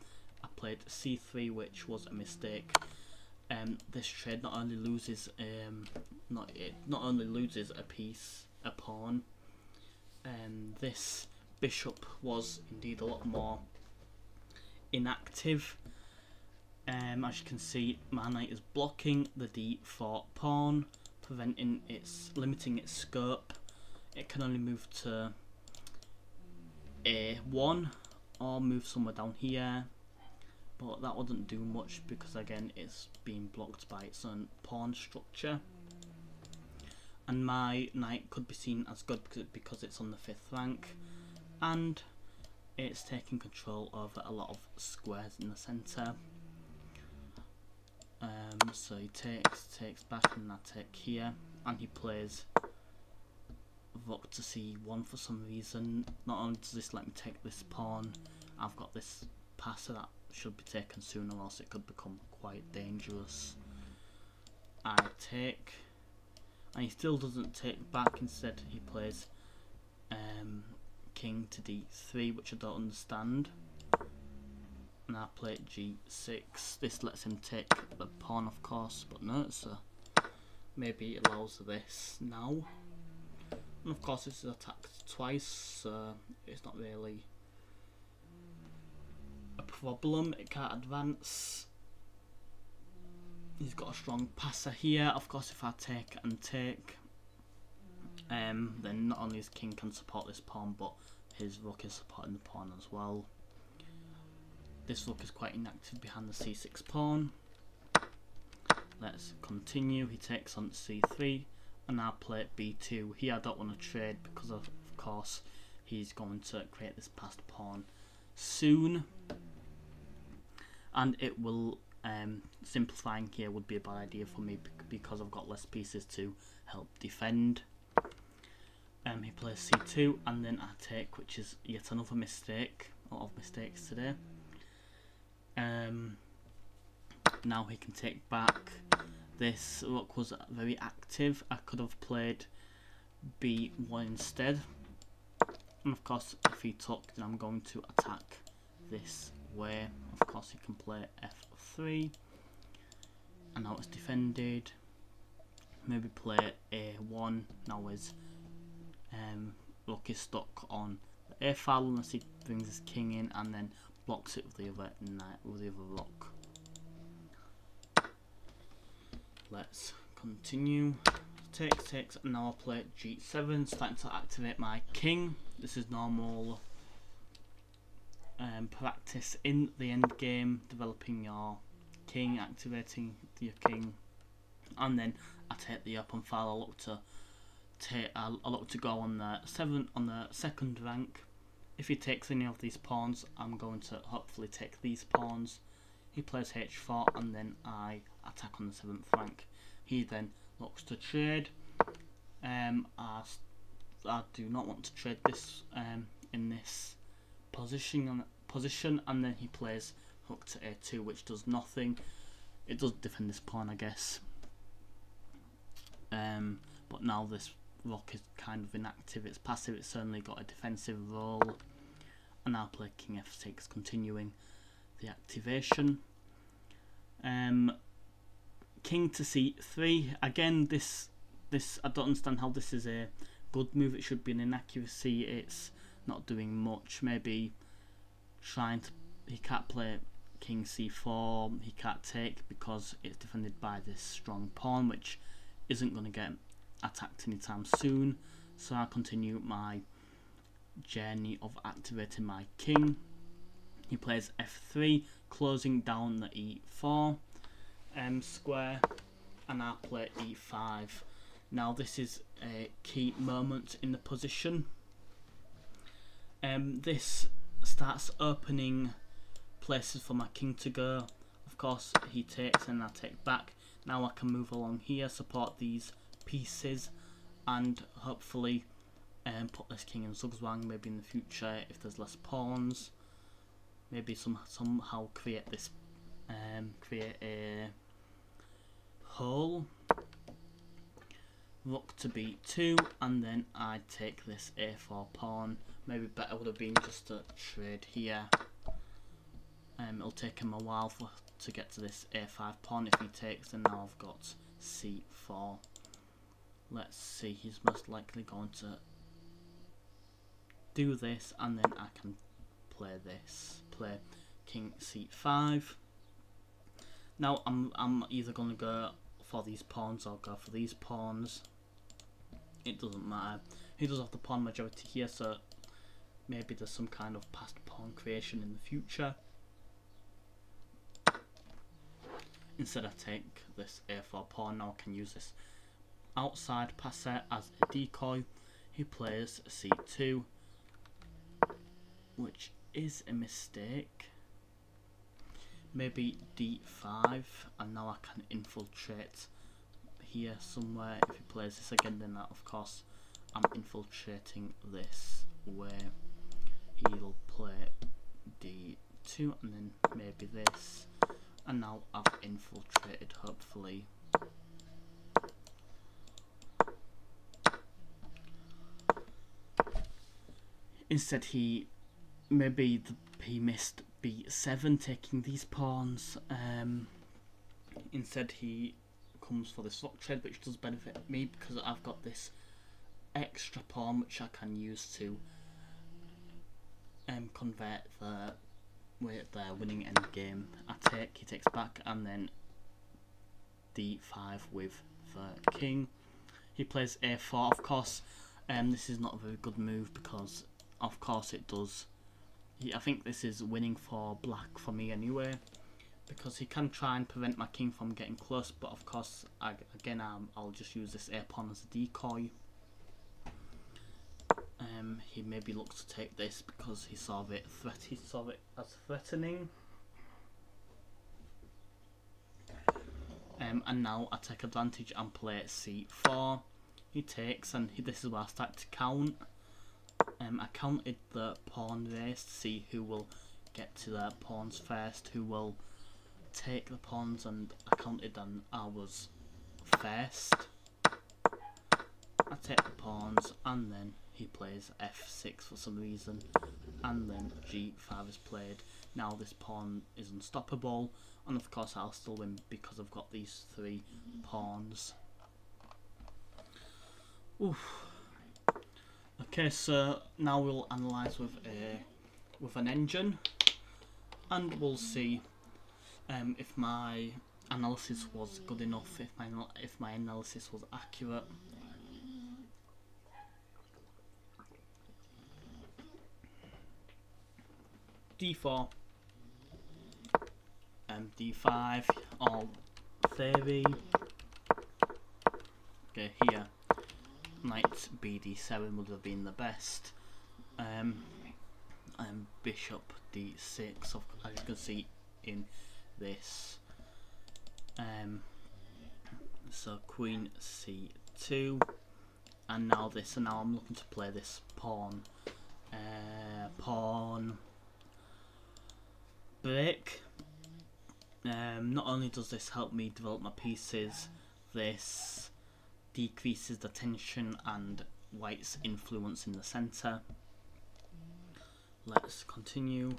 I played c3, which was a mistake. This trade not only loses a piece, a pawn. This bishop was indeed a lot more inactive. As you can see, my knight is blocking the d4 pawn, limiting its scope. It can only move to a1 or move somewhere down here, but that wouldn't do much because again it's being blocked by its own pawn structure. And my knight could be seen as good because it's on the 5th rank, and it's taking control over a lot of squares in the centre. So he takes back, and I take here, and he plays rook to c1 for some reason. Not only does this let me take this pawn, I've got this passer that should be taken soon, or else it could become quite dangerous. I take, and he still doesn't take back. Instead he plays king to d3, which I don't understand. And I play g6. This lets him take the pawn, of course, but no, so maybe it allows this now. And of course this is attacked twice, so it's not really a problem. It can't advance. He's got a strong passer here. Of course, if I take and take, then not only his king can support this pawn, but his rook is supporting the pawn as well. This rook is quite inactive behind the c6 pawn. Let's continue. He takes on c3, and I play b2. Here I don't want to trade because of course he's going to create this passed pawn soon, and it will simplifying here would be a bad idea for me because I've got less pieces to help defend. He plays c2, and then I take, which is yet another mistake. A lot of mistakes today. Now he can take back. This rook was very active. I could have played b1 instead, and of course if he took, then I'm going to attack this way. Of course he can play f3, and now it's defended. Maybe play a1. Now his rook is stuck on the a file unless he brings his king in and then blocks it with the other knight, with the other rook. Let's continue. Takes, and now I'll play g7, starting to activate my king. This is normal practice in the end game, developing your king, activating your king, and then I take the open file. I look to go on the 2nd rank. If he takes any of these pawns, I'm going to hopefully take these pawns. He plays h4, and then I attack on the 7th rank. He then looks to trade. I do not want to trade this in this position, and then he plays rook to a2, which does nothing. It does defend this pawn, I guess. But now this rook is kind of inactive. It's passive. It's certainly got a defensive role. And I'll play king f6, continuing the activation. King to c3. Again, this I don't understand how this is a good move. It should be an inaccuracy. It's not doing much. Maybe trying to. He can't play king c4. He can't take because it's defended by this strong pawn, which isn't going to get attacked anytime soon. So I'll continue my journey of activating my king. He plays f3, closing down the e4 square, and I play e5. Now this is a key moment in the position. This starts opening places for my king to go. Of course, he takes and I take back. Now I can move along here, support these pieces, and hopefully put this king in Zugzwang. Maybe in the future, if there's less pawns, maybe somehow create this, create a hole. Rook to b2, and then I take this a4 pawn. Maybe better would have been just to trade here. It'll take him a while to get to this a5 pawn if he takes, and now I've got c4. Let's see, he's most likely going to do this, and then I can play this. Play king c5. Now I'm either going to go for these pawns or go for these pawns. It doesn't matter. He does have the pawn majority here, so maybe there's some kind of past pawn creation in the future. Instead I take this a4 pawn. Now I can use this outside passer as a decoy. He plays c2, which is a mistake. Maybe d5, and now I can infiltrate here somewhere. If he plays this again, then of course I'm infiltrating this way. He'll play d2 and then maybe this, and now I've infiltrated, hopefully. Instead he missed b7, taking these pawns. Instead he comes for this rook trade, which does benefit me because I've got this extra pawn which I can use to convert the winning endgame. He takes back, and then d5 with the king. He plays a4. Of course, this is not a very good move because, of course, it does. I think this is winning for black for me anyway, because he can try and prevent my king from getting close. But of course, I'll just use this a pawn as a decoy. He maybe looks to take this because he saw it as threatening. And now I take advantage and play c4. He takes, and this is where I start to count. I counted the pawn race to see who will get to their pawns first, who will take the pawns, and I counted and I was first. I take the pawns, and then he plays f6 for some reason, and then g5 is played. Now this pawn is unstoppable, and of course I'll still win because I've got these 3 pawns. Oof. Okay, so now we'll analyse with an engine, and we'll see if my analysis was good enough, if my analysis was accurate. d4, d5, all theory. Okay, here knight bd7 would have been the best. Bishop d6, as you can see in this. So queen c2, and now this, and now I'm looking to play this pawn. Pawn break. Not only does this help me develop my pieces, this decreases the tension and white's influence in the centre. Let's continue.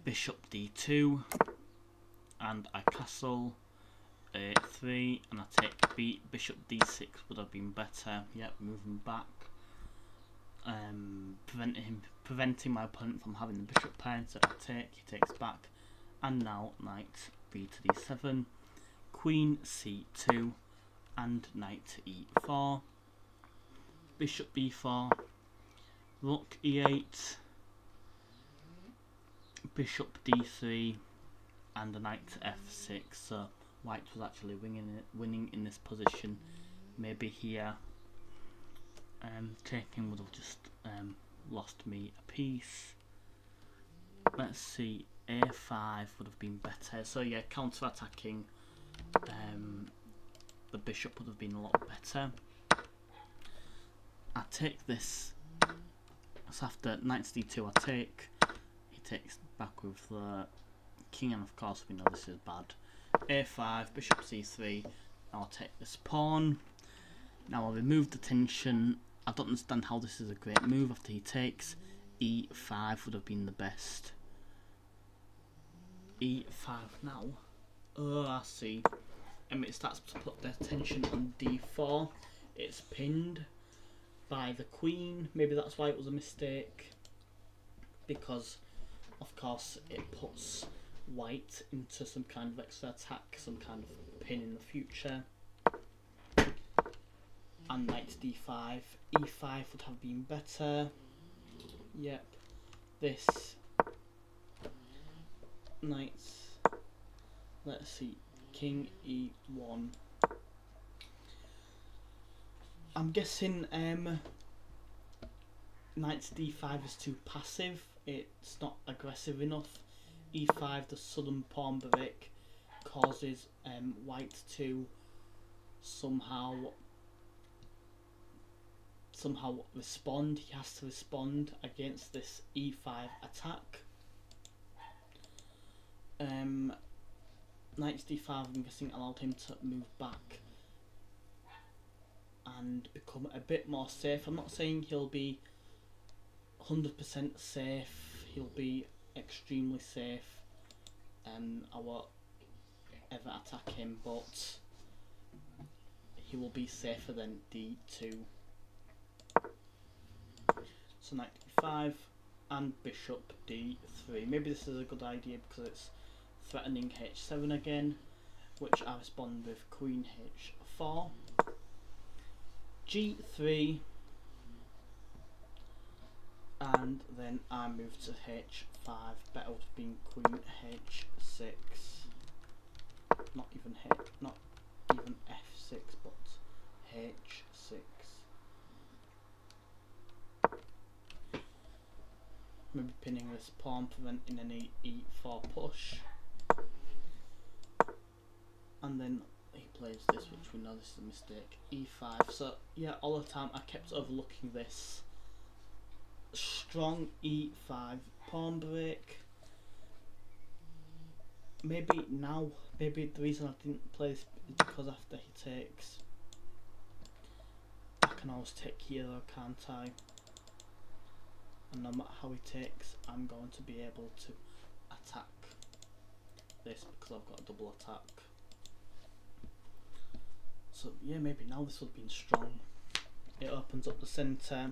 Bishop d2, and I castle a3, and I take bishop d6 would have been better. Yep, moving back, preventing my opponent from having the bishop pair. So I take, he takes back, and now knight b to d7, queen c2, and knight e4, bishop b4, rook e8, bishop d3, and a knight to f6. So white was actually winning in this position. Maybe here Taking would have just lost me a piece. Let's see, a5 would have been better. So yeah, counter-attacking the bishop would have been a lot better. I take this. So after knight to d2, I take. He takes back with the king, and of course we know this is bad. a5, bishop c3. Now I'll take this pawn. Now I'll remove the tension. I don't understand how this is a great move after he takes. e5 would have been the best. e5 now. Oh, I see. It starts to put the tension on d4. It's pinned by the queen. Maybe that's why it was a mistake. Because, of course, it puts white into some kind of extra attack, some kind of pin in the future. And knight to d5. e5 would have been better. Yep. This knight. Let's see. King e1. I'm guessing knight to d5 is too passive. It's not aggressive enough. e5, the sudden pawn break, causes white to somehow respond. He has to respond against this e5 attack. Knight to d5, I'm guessing, allowed him to move back and become a bit more safe. I'm not saying he'll be 100% safe. He'll be extremely safe. I won't ever attack him, but he will be safer than d2. So knight d5 and bishop d3. Maybe this is a good idea because it's threatening h7 again, which I respond with queen h4. g3, and then I move to h5. Better would have been queen h6. Not even f6, but h6. Maybe pinning this pawn, preventing any e4 push. And then he plays this, which we know this is a mistake, e5. So yeah, all the time I kept overlooking this. Strong e5 pawn break. Maybe now, maybe the reason I didn't play this is because after he takes, I can always take here though, can't I? And no matter how he takes, I'm going to be able to attack this because I've got a double attack. So yeah, maybe now this would have been strong. It opens up the centre.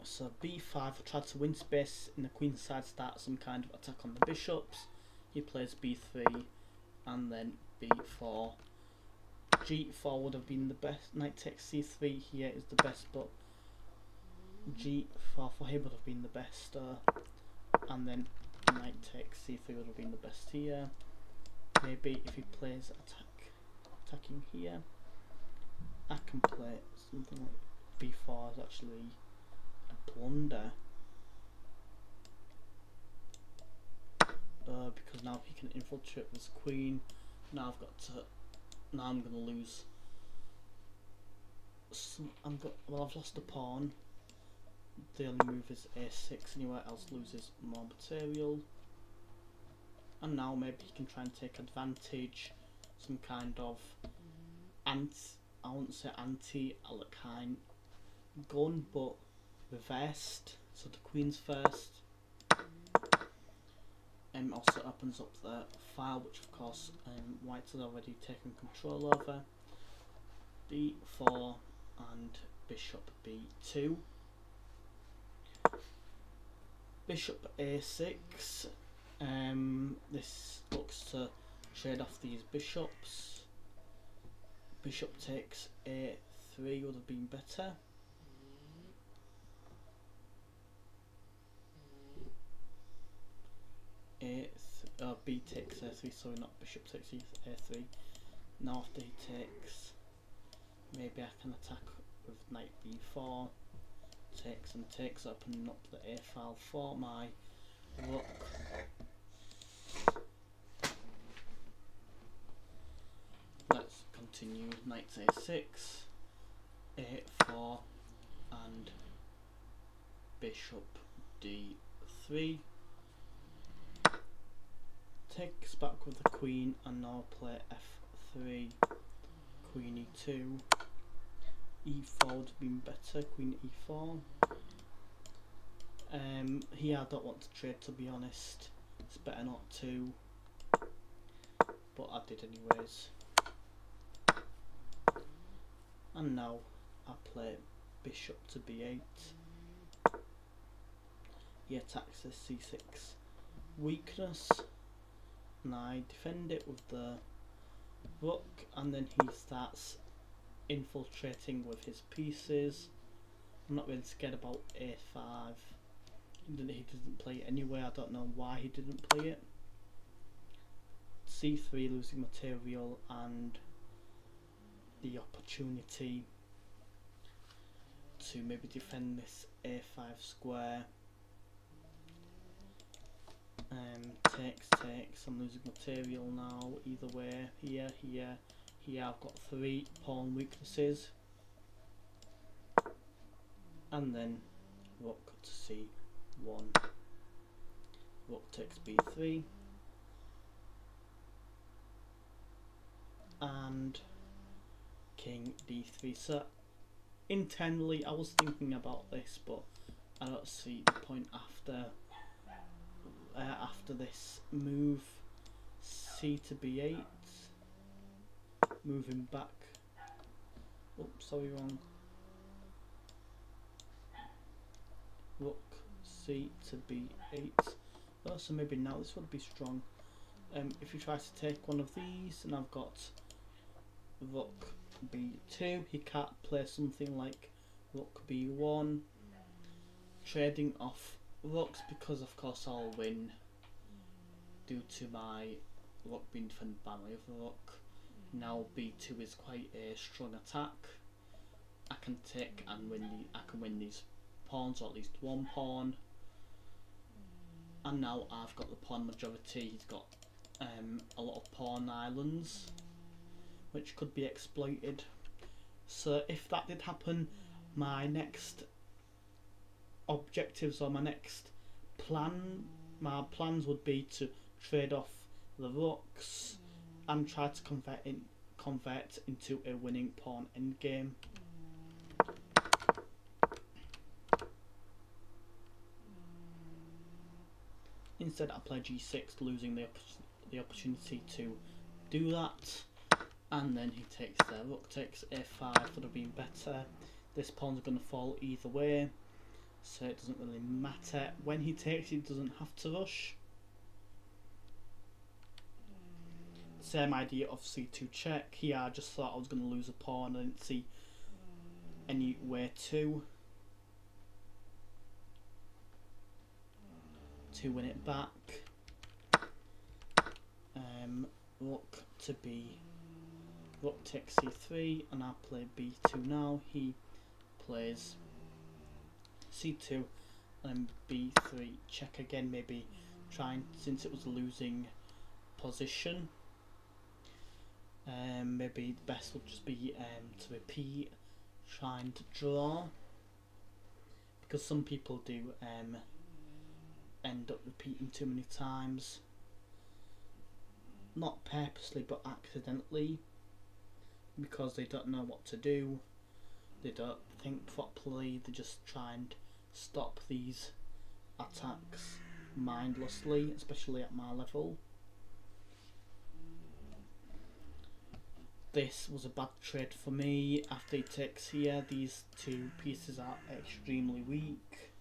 So b5, I tried to win space in the queen's side, start some kind of attack on the bishops. He plays b3 and then b4. g4 would have been the best. Knight takes c3 here is the best, but g4 for him would have been the best. And then knight takes c3 would have been the best here. Maybe if he plays attacking here, I can play something like b4 is actually a blunder. Because now he can infiltrate this queen. Now I'm gonna lose. I've lost a pawn. The only move is a6. Anywhere else loses more material. And now maybe he can try and take advantage. Some kind of I wouldn't say anti-Alekine gun, but reversed. So the queen's first. Also opens up the file, which of course white has already taken control over. d4 and bishop b2. Bishop a6. This looks to trade off these bishops. Bishop takes a3 would have been better. B takes a3, sorry, not bishop takes a3. Now after he takes Maybe I can attack with knight b4, takes and takes, opening up the a file for my rook. Let's continue. Knight a6, a4, and bishop d3. Takes back with the queen, and now play f3, queen e2, e4 would have been better, queen e4. Here I don't want to trade, to be honest, it's better not to, but I did anyways. And now I play bishop to b8. He attacks the c6 weakness, and I defend it with the rook, and then he starts infiltrating with his pieces. I'm not really scared about a5. He doesn't play it anyway, I don't know why he didn't play it. c3 losing material and the opportunity to maybe defend this a5 square. Takes, I'm losing material now, either way, here, I've got 3 pawn weaknesses. And then rook to c1, rook takes b3, and king d3. So internally I was thinking about this, but I don't see the point after this move. C to b8, moving back. Oops, sorry, wrong. Rook c to b8. Oh, so maybe now this would be strong. If he tries to take one of these, and I've got rook b2, he can't play something like rook b1, trading off rooks, because of course I'll win due to my rook being defended by my other rook. Now b2 is quite a strong attack. I can take and win. I can win these pawns, or at least one pawn. And now I've got the pawn majority. He's got a lot of pawn islands, which could be exploited. So if that did happen, my next objectives, or my next my plans would be to trade off the rooks and try to convert into a winning pawn endgame. Instead I play g6, losing the opportunity to do that, and then he takes there. Rook takes a5 would have been better. This pawn's going to fall either way, so it doesn't really matter. When he takes, he doesn't have to rush. Same idea of c2 check. Here I just thought I was going to lose a pawn. I didn't see any way to win it back. Rook takes c3, and I play b2 now. He plays c2 and b3 check again, maybe trying, since it was a losing position, maybe the best would just be to repeat, trying to draw, because some people do end up repeating too many times, not purposely but accidentally, because they don't know what to do, they don't think properly, they just try and stop these attacks mindlessly, especially at my level. This was a bad trade for me. After he takes here, these two pieces are extremely weak.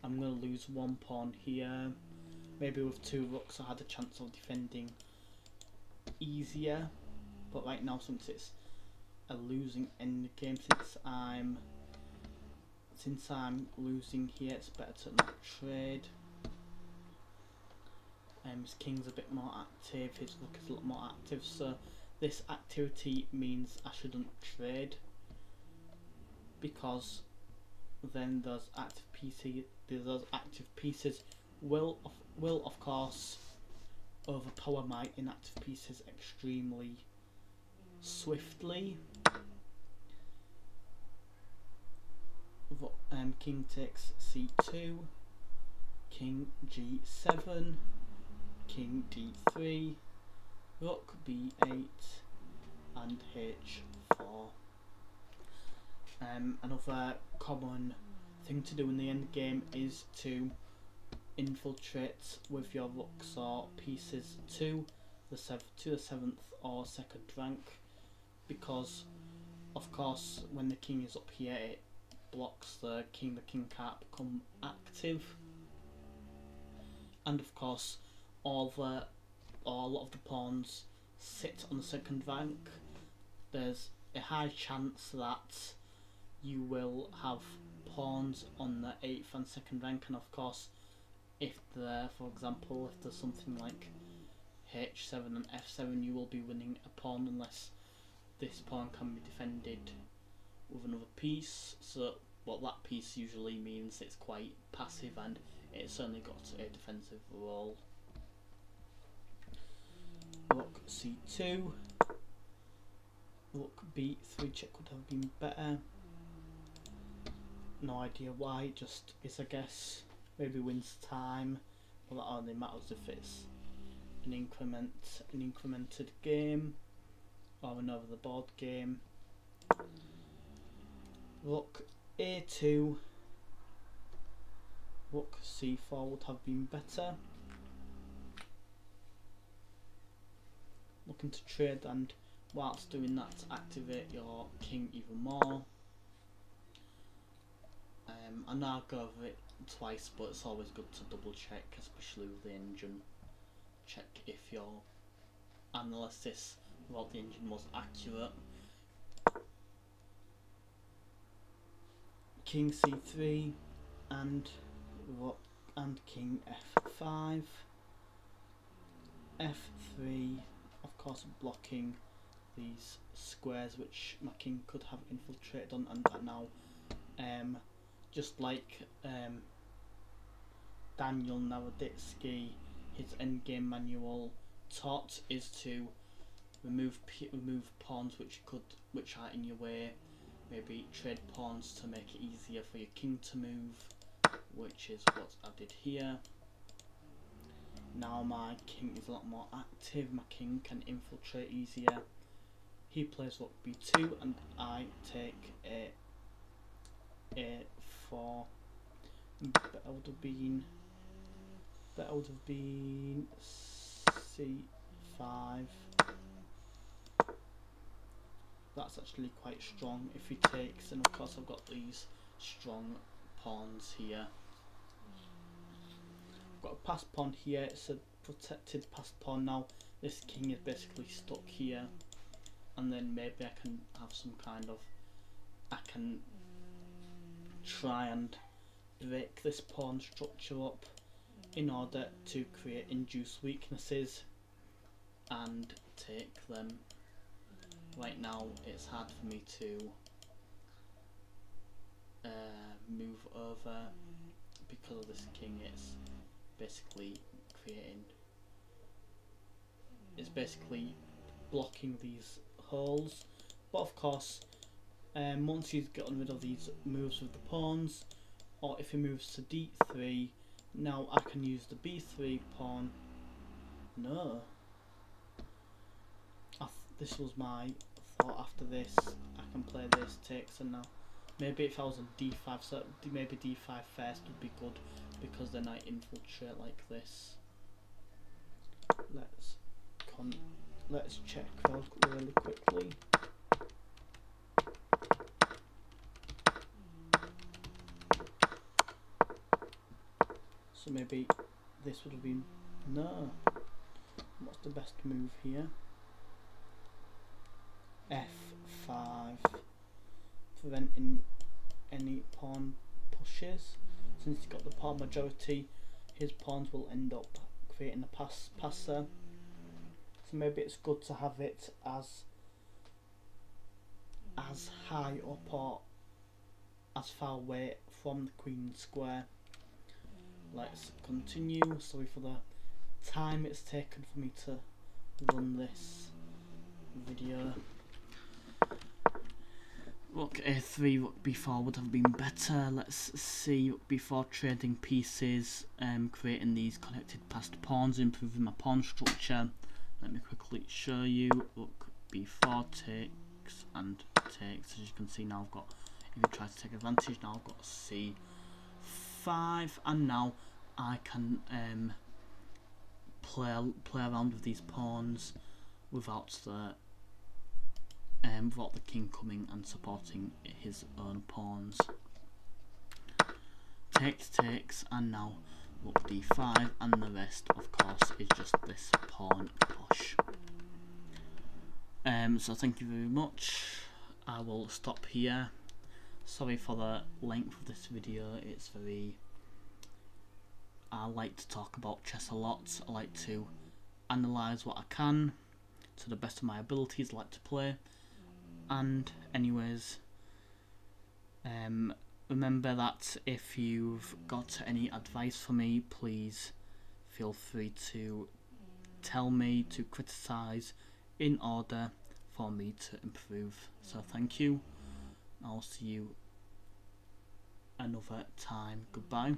I'm going to lose one pawn here. Maybe with two rooks I had a chance of defending easier, but right now, since it's a losing endgame, since I'm losing here, it's better to not trade. His king's a bit more active, his rook is a lot more active, so this activity means I shouldn't trade, because then those active pieces will of course overpower my inactive pieces extremely swiftly. King takes c2, king g7, king d3, rook b8 and h4. Another common thing to do in the end game is to infiltrate with your rooks or pieces to the 7th or 2nd rank, because of course when the king is up here it blocks the king can't become active, and of course a lot of the pawns sit on the 2nd rank. There's a high chance that you will have pawns on the 8th and 2nd rank, and of course if for example if there's something like h7 and f7, you will be winning a pawn unless this pawn can be defended with another piece. So what that piece usually means, it's quite passive and it's certainly got a defensive role. Rook c2, rook b3 check would have been better. No idea why, it just is I guess. Maybe wins time. Well, that only matters if it's an incremented game or an over the board game. Rook a2, rook c4 would have been better. Looking to trade, and whilst doing that activate your king even more. I know I'll go over it twice, but it's always good to double check, especially with the engine. Check if your analysis about the engine was accurate. King c3 and king f5, f3, of course blocking these squares which my king could have infiltrated on, and now just like Daniel Naroditsky, his endgame manual taught is to remove pawns which are in your way. Maybe trade pawns to make it easier for your king to move, which is what I did here. Now my king is a lot more active, my king can infiltrate easier. He plays rook b2 and I take a4. That would have been c5. That's actually quite strong if he takes, and of course I've got these strong pawns here. I've got a passed pawn here, it's a protected passed pawn. Now this king is basically stuck here, and then maybe I can have some kind of, I can try and break this pawn structure up in order to induce weaknesses and take them. Right now it's hard for me to move over because of this king. It's basically blocking these holes, but of course once he's gotten rid of these moves with the pawns, or if he moves to d3, now I can use the b3 pawn. No, this was my thought. After this I can play this takes, and now maybe if I was on d5, so maybe d5 first would be good, because then I infiltrate like this. Let's check really quickly. So maybe this would have been, no. What's the best move here? f5, preventing any pawn pushes. Since he's got the pawn majority, his pawns will end up creating a passer. so maybe it's good to have it as high up or as far away from the queen square. Let's continue. Sorry for the time it's taken for me to run this video. Rook a3, rook b4 would have been better. Let's see. Rook b4, trading pieces, creating these connected passed pawns, improving my pawn structure. Let me quickly show you. Rook b4 takes and takes. As you can see now, I've got, if you try to take advantage, now I've got c5, and now I can play around with these pawns without the king coming and supporting his own pawns. Takes, and now rook d5, and the rest, of course, is just this pawn push. So thank you very much. I will stop here. Sorry for the length of this video. It's very... I like to talk about chess a lot. I like to analyse what I can to the best of my abilities. I like to play. And anyways, remember that if you've got any advice for me, please feel free to tell me, to criticise, in order for me to improve. So thank you. I'll see you another time. Goodbye.